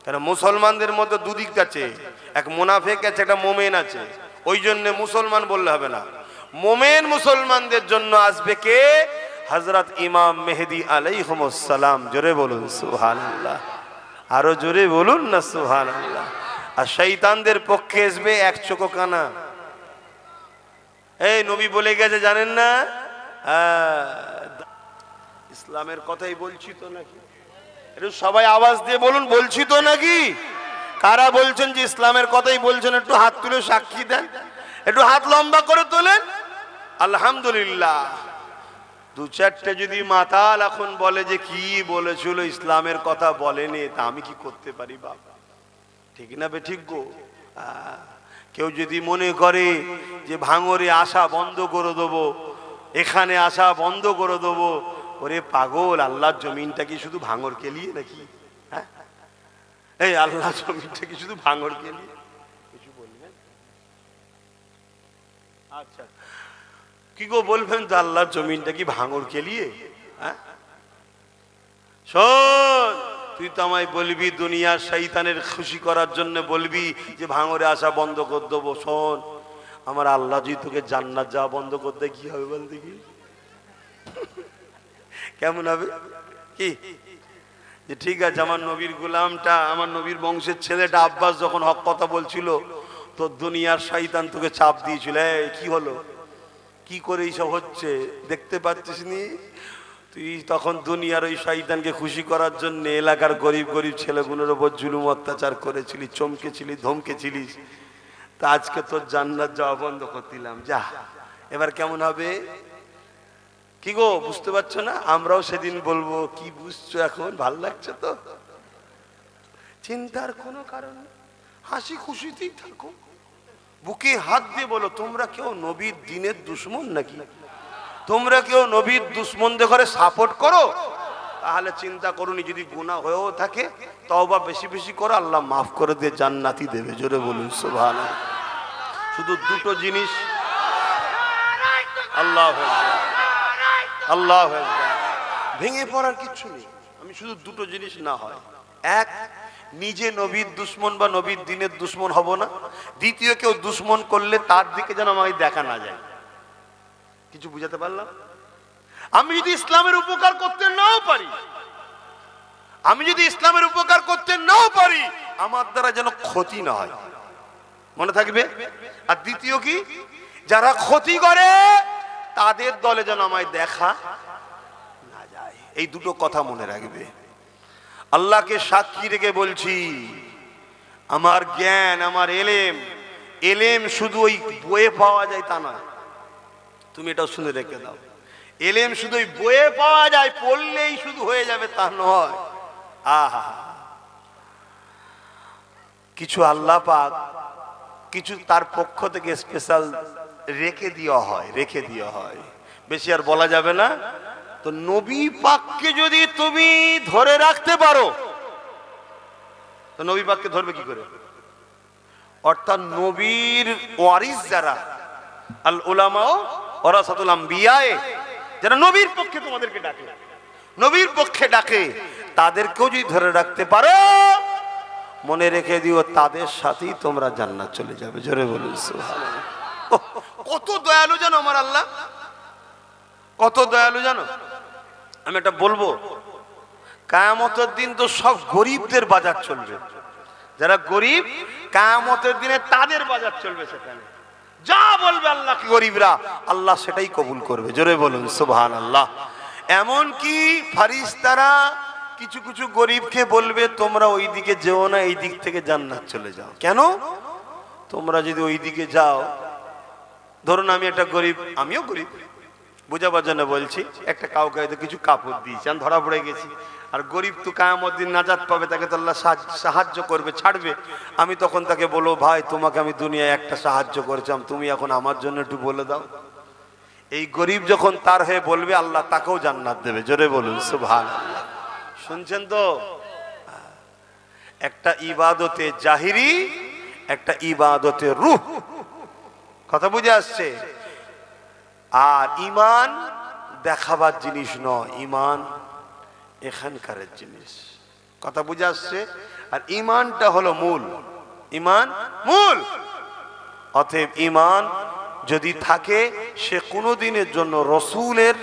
কারণ মুসলমানদের মধ্যে 2 দিক আছে, এক মুনাফিক আছে, একটা মুমিন আছে। ওই জন্য মুসলমান বললে হবে না। মুমিন মুসলমানদের জন্য আসবে কে? হযরত ইমাম মেহেদী আলাইহিস সালাম। জোরে বলুন সুবহানাল্লাহ, আরো জোরে বলুন না সুবহানাল্লাহ। আর শয়তানদের পক্ষে আসবে এক চোখো কানা। এই নবী বলে গেছে জানেন না? ইসলামের কথাই বলছি তো নাকি? একটু সবাই আওয়াজ দিয়ে বলুন, বলছি তো নাকি? কারা বলছেন যে ইসলামের কথাই বলছেন একটু হাত তুলে সাক্ষী দেন, একটু হাত লম্বা করে তোলেন। আলহামদুলিল্লাহ। দু চারটে যদি মাতাল এখন বলে যে কি বলেছিল ইসলামের কথা বলেনি, তা আমি কি করতে পারি বাবা? ঠিক না বে ঠিক গো? কেউ যদি মনে করে যে ভাঙরে আসা বন্ধ করে দেবো, এখানে আসা বন্ধ করে দেবো, ওরে পাগল, আল্লাহর জমিনটা কি শুধু ভাঙর কেলিয়ে নাকি? হ্যাঁ, এই আল্লাহর জমিনটা কি শুধু ভাঙর কেলিয়ে? কিছু বলবেন? আচ্ছা, কি গো বলবেন তো, আল্লাহর জমিনটা কি ভাঙর কেলিয়ে? হ্যাঁ, শোন, তুই তো আমায় বলবি দুনিয়ার শয়তানের খুশি করার জন্য বলবি যে ভাঙরে আসা বন্ধ করে দেবো। শোন, আমার আল্লাহ যদি তোকে জান্নাত যাওয়া বন্ধ করতে, কি হবে বল দেখি? কেমন হবে? কি যে ঠিক আছে, আমার নবীর গোলামটা, আমার নবীর বংশের ছেলেটা আব্বাস যখন হক কথা বলছিল, তো দুনিয়ার শয়তান তোকে চাপ দিয়েছিল, এই কি হলো, কি করে এইসব হচ্ছে দেখতে পাচ্ছিস নি? তুই তখন দুনিয়ার ওই শয়তানকে খুশি করার জন্য এলাকার গরিব গরিব ছেলেগুলোর উপর জুলুম অত্যাচার করেছিলি, চমকেছিলি, ধমকেছিলিস। তা আজকে তোর জান্নাত যাওয়া বন্ধ করে দিলাম, যা। এবার কেমন হবে? কি গো বুঝতে পারছো না? আমরাও সেদিন বলবো, কি বুঝছো এখন? ভাল লাগছে তো? চিন্তার কোনো কারণ নেই, হাসি খুশিতেই থাকো। বুকে হাত দিয়ে বলো, তোমরা কেউ নবীর দ্বীনের দুশমন নাকি? তোমরা কেউ নবীর দুশমনদের ঘরে সাপোর্ট করো? তাহলে চিন্তা করুনি, যদি গুনাহ হয়েও থাকে তওবা বেশি বেশি করো, আল্লাহ মাফ করে দিয়ে জান্নাতি দেবে। জোরে বলুন সুবহানাল্লাহ। শুধু দুটো জিনিস, আল্লাহু আকবার, আল্লাহু আকবার, ভেঙে পড়ার কিচ্ছু নেই। আমি শুধু দুটো জিনিস না হয়, এক, নিজে নবীর দুশমন বা নবীর দ্বীনের দুশমন হব না। দ্বিতীয়, কেউ দুশমন করলে তার দিকে যেন আমাকে দেখা না যায়। কিছু বুঝাতে পারলাম? আমি যদি ইসলামের উপকার করতে নাও পারি, আমি যদি ইসলামের উপকার করতে নাও পারি, আমার দ্বারা যেন ক্ষতি না হয়, মনে থাকবে। আর দ্বিতীয় কি, যারা ক্ষতি করে তাদের দলে যেন আমায় দেখা না যায়। এই দুটো কথা মনে রাখবে। আল্লাহকে সাক্ষী রেখে বলছি, আমার জ্ঞান, আমার এলেম শুধু ওই বইয়ে পাওয়া যায় তা নয়। তুমি এটাও শুনে রেখে দাও, এলেম শুধু ওই বইয়ে পাওয়া যায়, পড়লেই শুধু হয়ে যাবে তা নয়। আহা, কিছু আল্লাহ পাক, কিছু তার পক্ষ থেকে স্পেশাল রেখে দেওয়া হয়, বেশি আর বলা যাবে না। তো নবী পাককে যদি তুমি ধরে রাখতে পারো, তো নবী পাককে ধরবে কি করে? অর্থাৎ নবীর ওয়ারিস যারা, আল উলামা ওয়ারাসাতুল আম্বিয়া, যারা নবীর পক্ষে তোমাদেরকে ডাকে, নবীর পক্ষে ডাকে, তাদেরকেও যদি ধরে রাখতে পারো, মনে রেখে দিও তাদের সাথেই তোমরা জান্নাত চলে যাবে। জোরে বলুন সুবহানাল্লাহ। কত দয়ালু জানো আমার আল্লাহ, কত দয়ালু জানো। আমি এটা বলবো, কিয়ামতের দিন তো সব গরিবদের বাজার চলবে। যারা গরিব, কিয়ামতের দিনে তাদের বাজার চলবে। সেখানে যা বলবে আল্লাহ কি গরিবরা, আল্লাহ সেটাই কবুল করবে। জোরে বলুন সুবহানাল্লাহ। এমন কি ফারিস্তারা কিছু কিছু গরিবকে বলবে, তোমরা ওই দিকে যেও না, এই দিক থেকে জান্নাত চলে যাও। কেন? তোমরা যদি ওই দিকে যাও, ধরুন আমি একটা গরিব, আমিও গরিব, বোঝাবার জন্য বলছি, একটা কাউকে হয়তো কিছু কাপড় দিয়েছি, আমি ধরা পড়ে গেছি। আর গরিব তো কিয়ামত দিন নাজাত পাবে, তাকে তো আল্লাহ সাহায্য করবে, ছাড়বে। আমি তখন তাকে বলবো, ভাই তোমাকে আমি দুনিয়ায় একটা সাহায্য করেছিলাম, তুমি এখন আমার জন্য একটু বলে দাও। এই গরিব যখন তার হয়ে বলবে, আল্লাহ তাকেও জান্নাত দেবে। জোরে বলুন সুবহানাল্লাহ। শুনছেন তো? একটা ইবাদতে জাহিরি, একটা ইবাদতে রূহ, কথা বুঝে আসছে। আর ঈমান দেখাবার জিনিস নয়, ঈমান এখানকারের জিনিস, কথা বুঝে আসছে। আর ঈমানটা হলো মূল, ঈমান মূল। অতএব ঈমান যদি থাকে, সে কোনো দিনের জন্য রসুলের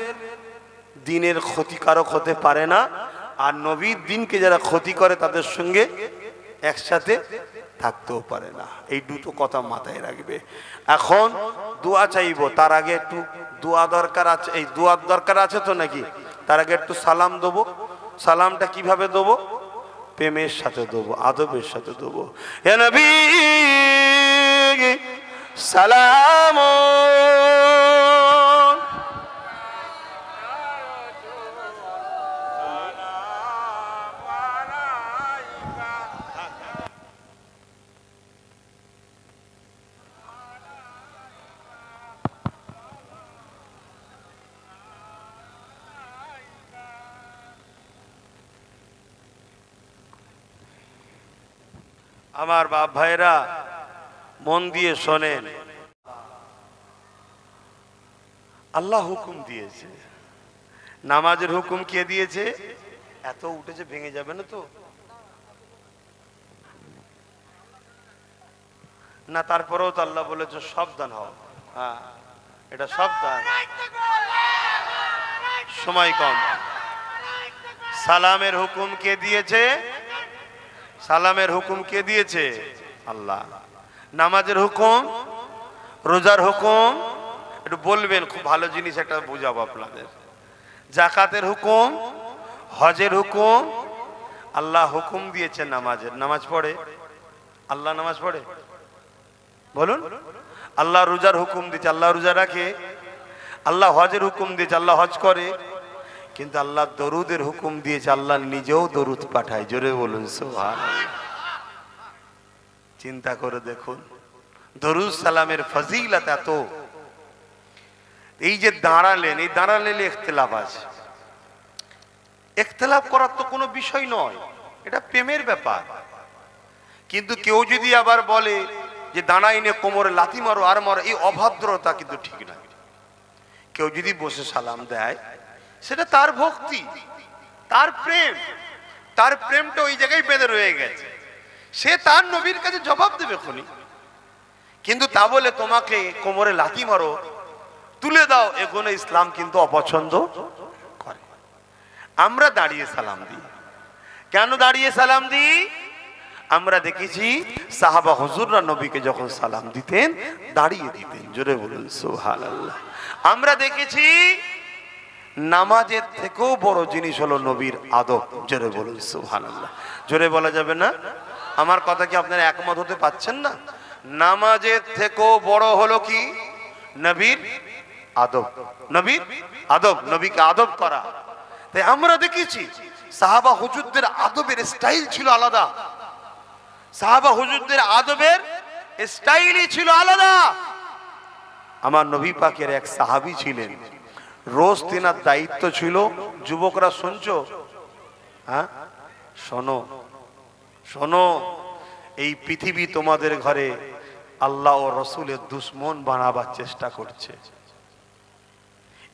দিনের ক্ষতিকারক হতে পারে না, আর নবীর দিনকে যারা ক্ষতি করে তাদের সঙ্গে একসাথে থাকতেও পারে না। এই দুটো কথা মাথায় রাখবে। এখন দোয়া চাইবো, তার আগে একটু দোয়া দরকার আছে। এই দোয়ার দরকার আছে তো নাকি? তার আগে একটু সালাম দেবো। সালামটা কিভাবে দেবো? প্রেমের সাথে দেবো, আদবের সাথে দেবো। হে নবী সালাম আমার বাপ ভাইরা মন দিয়ে শোনেন। আল্লাহ হুকুম দিয়েছে, নামাজের হুকুম কে দিয়েছে? এত উঠেছে ভেঙে যাবে না তো না? তারপরেও তো আল্লাহ বলেছে সাবধান হও। হ্যাঁ, এটা সাবধান, সময় কম। সালামের হুকুম কে দিয়েছে? সালামের হুকুম কে দিয়েছে? আল্লাহ। নামাজের হুকুম, রোজার হুকুম, একটু বলবেন, খুব ভালো জিনিস একটা বুঝাবো আপনাদের। যাকাতের হুকুম, হজের হুকুম, আল্লাহ হুকুম দিয়েছে নামাজের। নামাজ পড়ে আল্লাহ, নামাজ পড়ে বলুন। আল্লাহ রোজার হুকুম দিয়েছে, আল্লাহ রোজা রাখে। আল্লাহ হজের হুকুম দিয়েছে, আল্লাহ হজ করে। কিন্তু আল্লাহ দরুদের হুকুম দিয়েছে, আল্লাহ নিজেও দরুদ পাঠায়। জোরে বলুন সুবহানাল্লাহ। চিন্তা করে দেখুন, দরুদ সালামের ফজিলত এত। এই যে দাঁড়ালেন, এই দাঁড়ালেন ইখতিলাফ আছে। ইখতিলাফ করার তো কোনো বিষয় নয়, এটা প্রেমের ব্যাপার। কিন্তু কেউ যদি আবার বলে যে দাঁড়াইনে কোমরে লাথি মারো আর মারো, এই অভদ্রতা কিন্তু ঠিক না। কেউ যদি বসে সালাম দেয়, সেটা তার ভক্তি, তার প্রেম, তার প্রেমটা ওই জায়গায় বেঁধে রয়ে গেছে। সে তার নবীর কাছে জবাব দেবে খুনি। কিন্তু তা বলে তোমাকে কোমরে লাথি মারো, তুলে দাও, এগুলো ইসলাম কিন্তু অপছন্দ করে। আমরা দাঁড়িয়ে সালাম দিই। কেন দাঁড়িয়ে সালাম দিই? আমরা দেখেছি সাহাবা হুজুররা নবীকে যখন সালাম দিতেন দাঁড়িয়ে দিতেন। জোরে বলুন সুবহানাল্লাহ। আমরা দেখেছি নামাজের থেকেও বড় জিনিস হলো নবীর আদব। জোরে বলুন সুবহানাল্লাহ। জোরে বলা যাবে না? আমার কথা কি আপনারা একমত হতে পারছেন না? নামাজের থেকেও বড় হলো কি? নবীর আদব। নবীর আদব, নবীকে আদব করা। তাই আমরা দেখেছি সাহাবা হুজুরদের আদবের স্টাইল ছিল আলাদা। সাহাবা হুজুরদের আদবের স্টাইলই ছিল আলাদা। আমার নবী পাকের এক সাহাবী ছিলেন, রোজ তিনার দায়িত্ব ছিল, যুবকরা শুনছো? হ্যাঁ, শোনো শোনো, এই পৃথিবী তোমাদের ঘরে আল্লাহ ও রসুলের দুশ্মন বানাবার চেষ্টা করছে।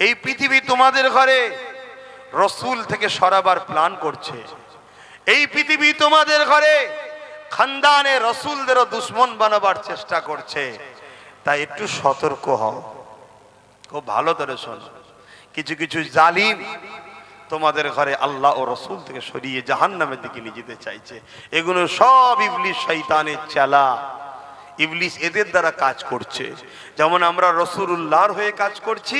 এই পৃথিবী তোমাদের ঘরে রসুল থেকে সরাবার প্ল্যান করছে। এই পৃথিবী তোমাদের ঘরে খানদানে রসুলদেরও দুশ্মন বানাবার চেষ্টা করছে। তাই একটু সতর্ক হও, খুব ভালো করে শোনো। কিছু কিছু জালিম তোমাদের ঘরে আল্লাহ ও রসুল থেকে সরিয়ে জাহান্নামের দিকে নিয়ে যেতে চাইছে। এগুলো সব ইবলিস শয়তানের চালা। ইবলিস এদের দ্বারা কাজ করছে। যেমন আমরা রাসূলুল্লাহর হয়ে কাজ করছি,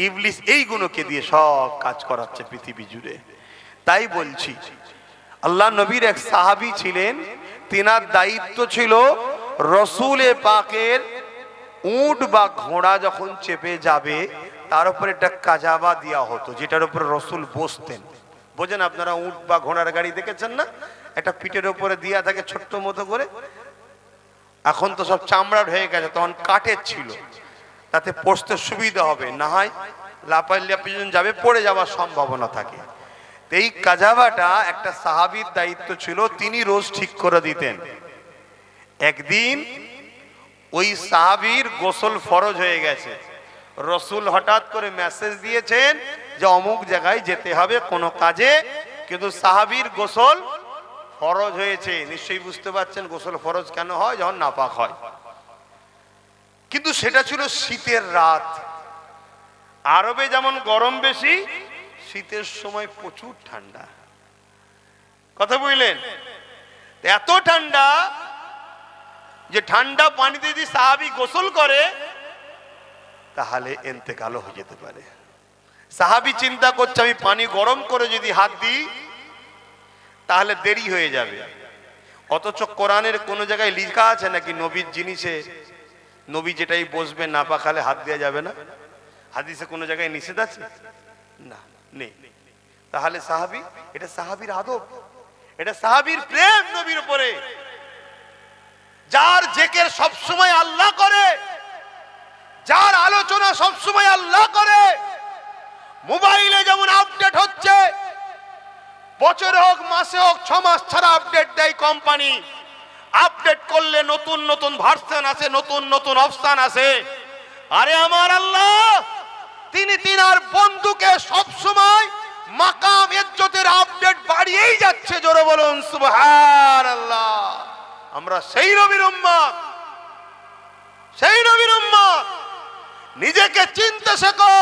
ইবলিস এইগুলোকে দিয়ে সব কাজ করাচ্ছে পৃথিবী জুড়ে। তাই বলছি, আল্লাহ নবীর এক সাহাবী ছিলেন, তিনার দায়িত্ব ছিল রসুলে পাকের উট বা ঘোড়া যখন চেপে যাবে তার উপরে একটা কাজাবা দেওয়া হতো, যেটার উপরে রসুল বসতেন। বোঝেন আপনারা, উট বা ঘোড়ার গাড়ি দেখেছেন না? একটা পিঠের উপরে দেওয়া থাকে ছোট্ট মতো করে। এখন তো সব চামড়ার হয়ে গেছে, তখন কাঠের ছিল, তাতে পড়তে সুবিধা হবে, না হয় লাপাইয়া পিছন যাবে, পড়ে যাওয়ার সম্ভাবনা থাকে। এই কাজাবাটা একটা সাহাবীর দায়িত্ব ছিল, তিনি রোজ ঠিক করে দিতেন। একদিন ওই সাহাবীর গোসল ফরজ হয়ে গেছে। রসুল হঠাৎ করে মেসেজ দিয়েছেন যে অমুক জায়গায় যেতে হবে কোনো কাজে, কিন্তু সাহাবীর গোসল ফরজ হয়েছে। নিশ্চয়ই বুঝতে পারছেন গোসল ফরজ কেন হয়, যখন নাপাক হয়। কিন্তু সেটা ছিল শীতের রাত। আরবে যেমন গরম বেশি, শীতের সময় প্রচুর ঠান্ডা, কথা বুঝলেন? এত ঠান্ডা যে ঠান্ডা পানিতে যদি সাহাবী গোসল করে তাহলে ইন্তেকালও হয়ে যেতে পারে। সাহাবী চিন্তা করছে আমি পানি গরম করে যদি হাত দিই তাহলে দেরি হয়ে যাবে, অথচ কোরআনের কোন জায়গায় লেখা আছে নাকি নবীর জিনিসে নবী যেটাই বসবে না পাকালে হাত দেওয়া যাবে না? হাদিসে কোন জায়গায় নিষেধ আছে? না, নেই। তাহলে সাহাবী, এটা সাহাবীর আদব, এটা সাহাবীর প্রেম নবীর উপরে। যার জিকির সব সময় আল্লাহ করে, যার আলোচনা সব সময় আল্লাহ করে, মোবাইলে যেমন আপডেট হচ্ছে, বছরে হোক মাসে হোক 6 মাস ছাড়া আপডেট দেয় কোম্পানি, আপডেট করলে নতুন নতুন ভার্সন আছে, নতুন নতুন অপশন আছে। আরে আমার আল্লাহ তিনি তিনার বন্ধুকে সব সময় মাকাম ইজ্জতের আপডেট বাড়িয়েই যাচ্ছে, জোরে বলুন সুবহানাল্লাহ। আমরা সেই নবীর উম্মত, সেই নবীর উম্মত। নিজেকে চিনতে শেখো।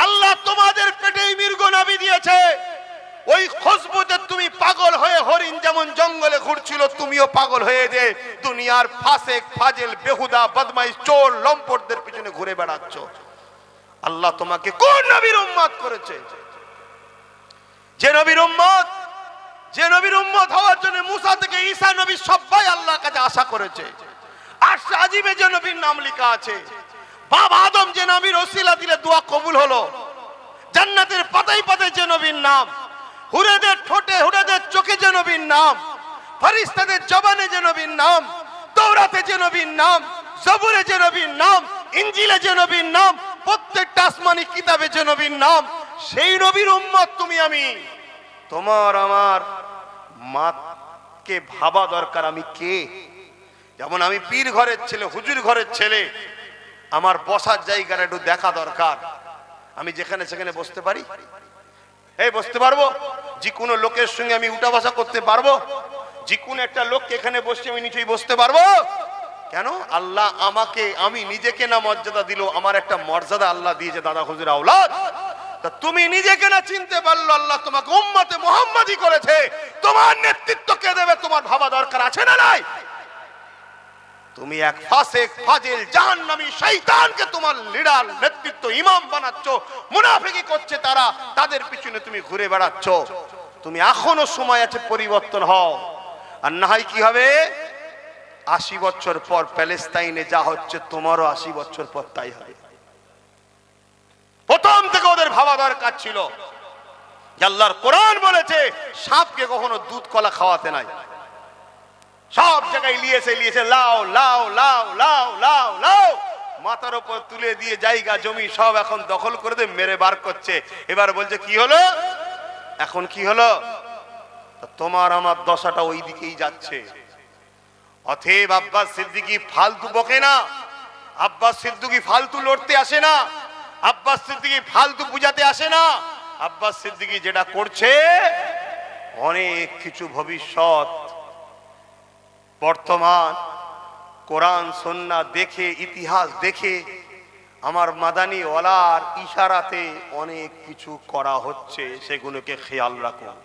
আল্লাহ তোমাদের পেটেই মৃগ নাভি দিয়েছে, ওই খুশবুতে তুমি পাগল হয়ে হরিণ যেমন জঙ্গলে ঘুরছিল, তুমিও পাগল হয়ে যে দুনিয়ার ফাসেক ফাজিল বেহুদা বদমাইশ চোর লম্পটদের পিছনে ঘুরে বেড়াচ্ছ। আল্লাহ তোমাকে কোন নবীর উম্মত করেছে? যে নবীর উম্মত, যে নবীর উম্মত হওয়ার জন্য মুসা থেকে ঈসা নবী সবাই আল্লাহর কাছে আশা করেছে। আরশে আজিমে যে নবীর নাম লেখা আছে, বাবা আদম যে নবীর ওসিলা দিলে দোয়া কবুল হলো, জান্নাতের পাতায় পাতায় যে নবীর নাম, হুরেদের ঠোঁটে হুরেদের চোখে যে নবীর নাম, ফেরেশতাদের জবানে যে নবীর নাম, তাওরাতে যে নবীর নাম, জবুরে যে নবীর নাম, ইনজিলে যে নবীর নাম, প্রত্যেকটা আসমানি কিতাবে যে নবীর নাম, সেই নবীর উম্মত তুমি আমি। তোমার আমার মাকে ভাবা দরকার আমি কে। যেমন আমি পীর ঘরের ছেলে, হুজুর ঘরের ছেলে, আমার বসার জায়গাটা একটু দেখা দরকার। আমি যেখানে সেখানে বসতে পারি? এই বসতে পারবো? যে কোনো লোকের সঙ্গে আমি উঠা বসা করতে পারবো? যে কোনো একটা লোককে এখানে বসে আমি নিচেই বসতে পারবো? কেন? আল্লাহ আমাকে, আমি নিজেকে না মর্যাদা দিল, আমার একটা মর্যাদা আল্লাহ দিয়েছে, দাদা হুজুর আওলাদ। তা তুমি নিজেকে না চিনতে পারলো, আল্লাহ তোমাকে উম্মতে মুহাম্মাদি করেছে, তোমার নেতৃত্ব কে দেবে তোমার ভাবা দরকার আছে না নাই? তুমি এক ফাসিক ফাজিল জাহান্নামী শয়তানকে তোমার লিডার নেতৃত্ব ইমাম বানাচ্ছ, মুনাফিকি করছে তারা, তাদের পিছনে তুমি ঘুরে বেড়াচ্ছ। তুমি এখনো সময় আছে, পরিবর্তন হও। আর না হয় কি হবে? 80 বছর পর প্যালেস্তাইনে যা হচ্ছে তোমারও 80 বছর পর তাই হবে। প্রথম থেকে ওদের ভাবা দরকার ছিল যে আল্লাহর কোরআন বলেছে সাপকে কখনো দুধ কলা খাওয়াতে নাই। সব জায়গায় লিয়েছে লাও লাও লাও লাও লাও লাও, মাথার উপর তুলে দিয়ে জায়গা জমি সব এখন দখল করে দিয়ে মেরে বার করছে। এবার বলছে কি হলো? এখন কি হলো? তোমার আমার দশাটা ওই দিকেই যাচ্ছে। অতএব আব্বাস সিদ্দিকী ফালতু বকে না, আব্বাস সিদ্দিকী ফালতু লড়তে আসে না, আব্বাস সিদ্দিকী ফালতু বুঝাতে আসে না। আব্বাস সিদ্দিকী যেটা করছে অনেক কিছু ভবিষ্যৎ বর্তমান কোরআন সুন্নাহ দেখে, ইতিহাস দেখে, আমার মাদানী ওয়ালার ইশারাতে অনেক কিছু করা হচ্ছে, সেগুলোকে খেয়াল রাখুন।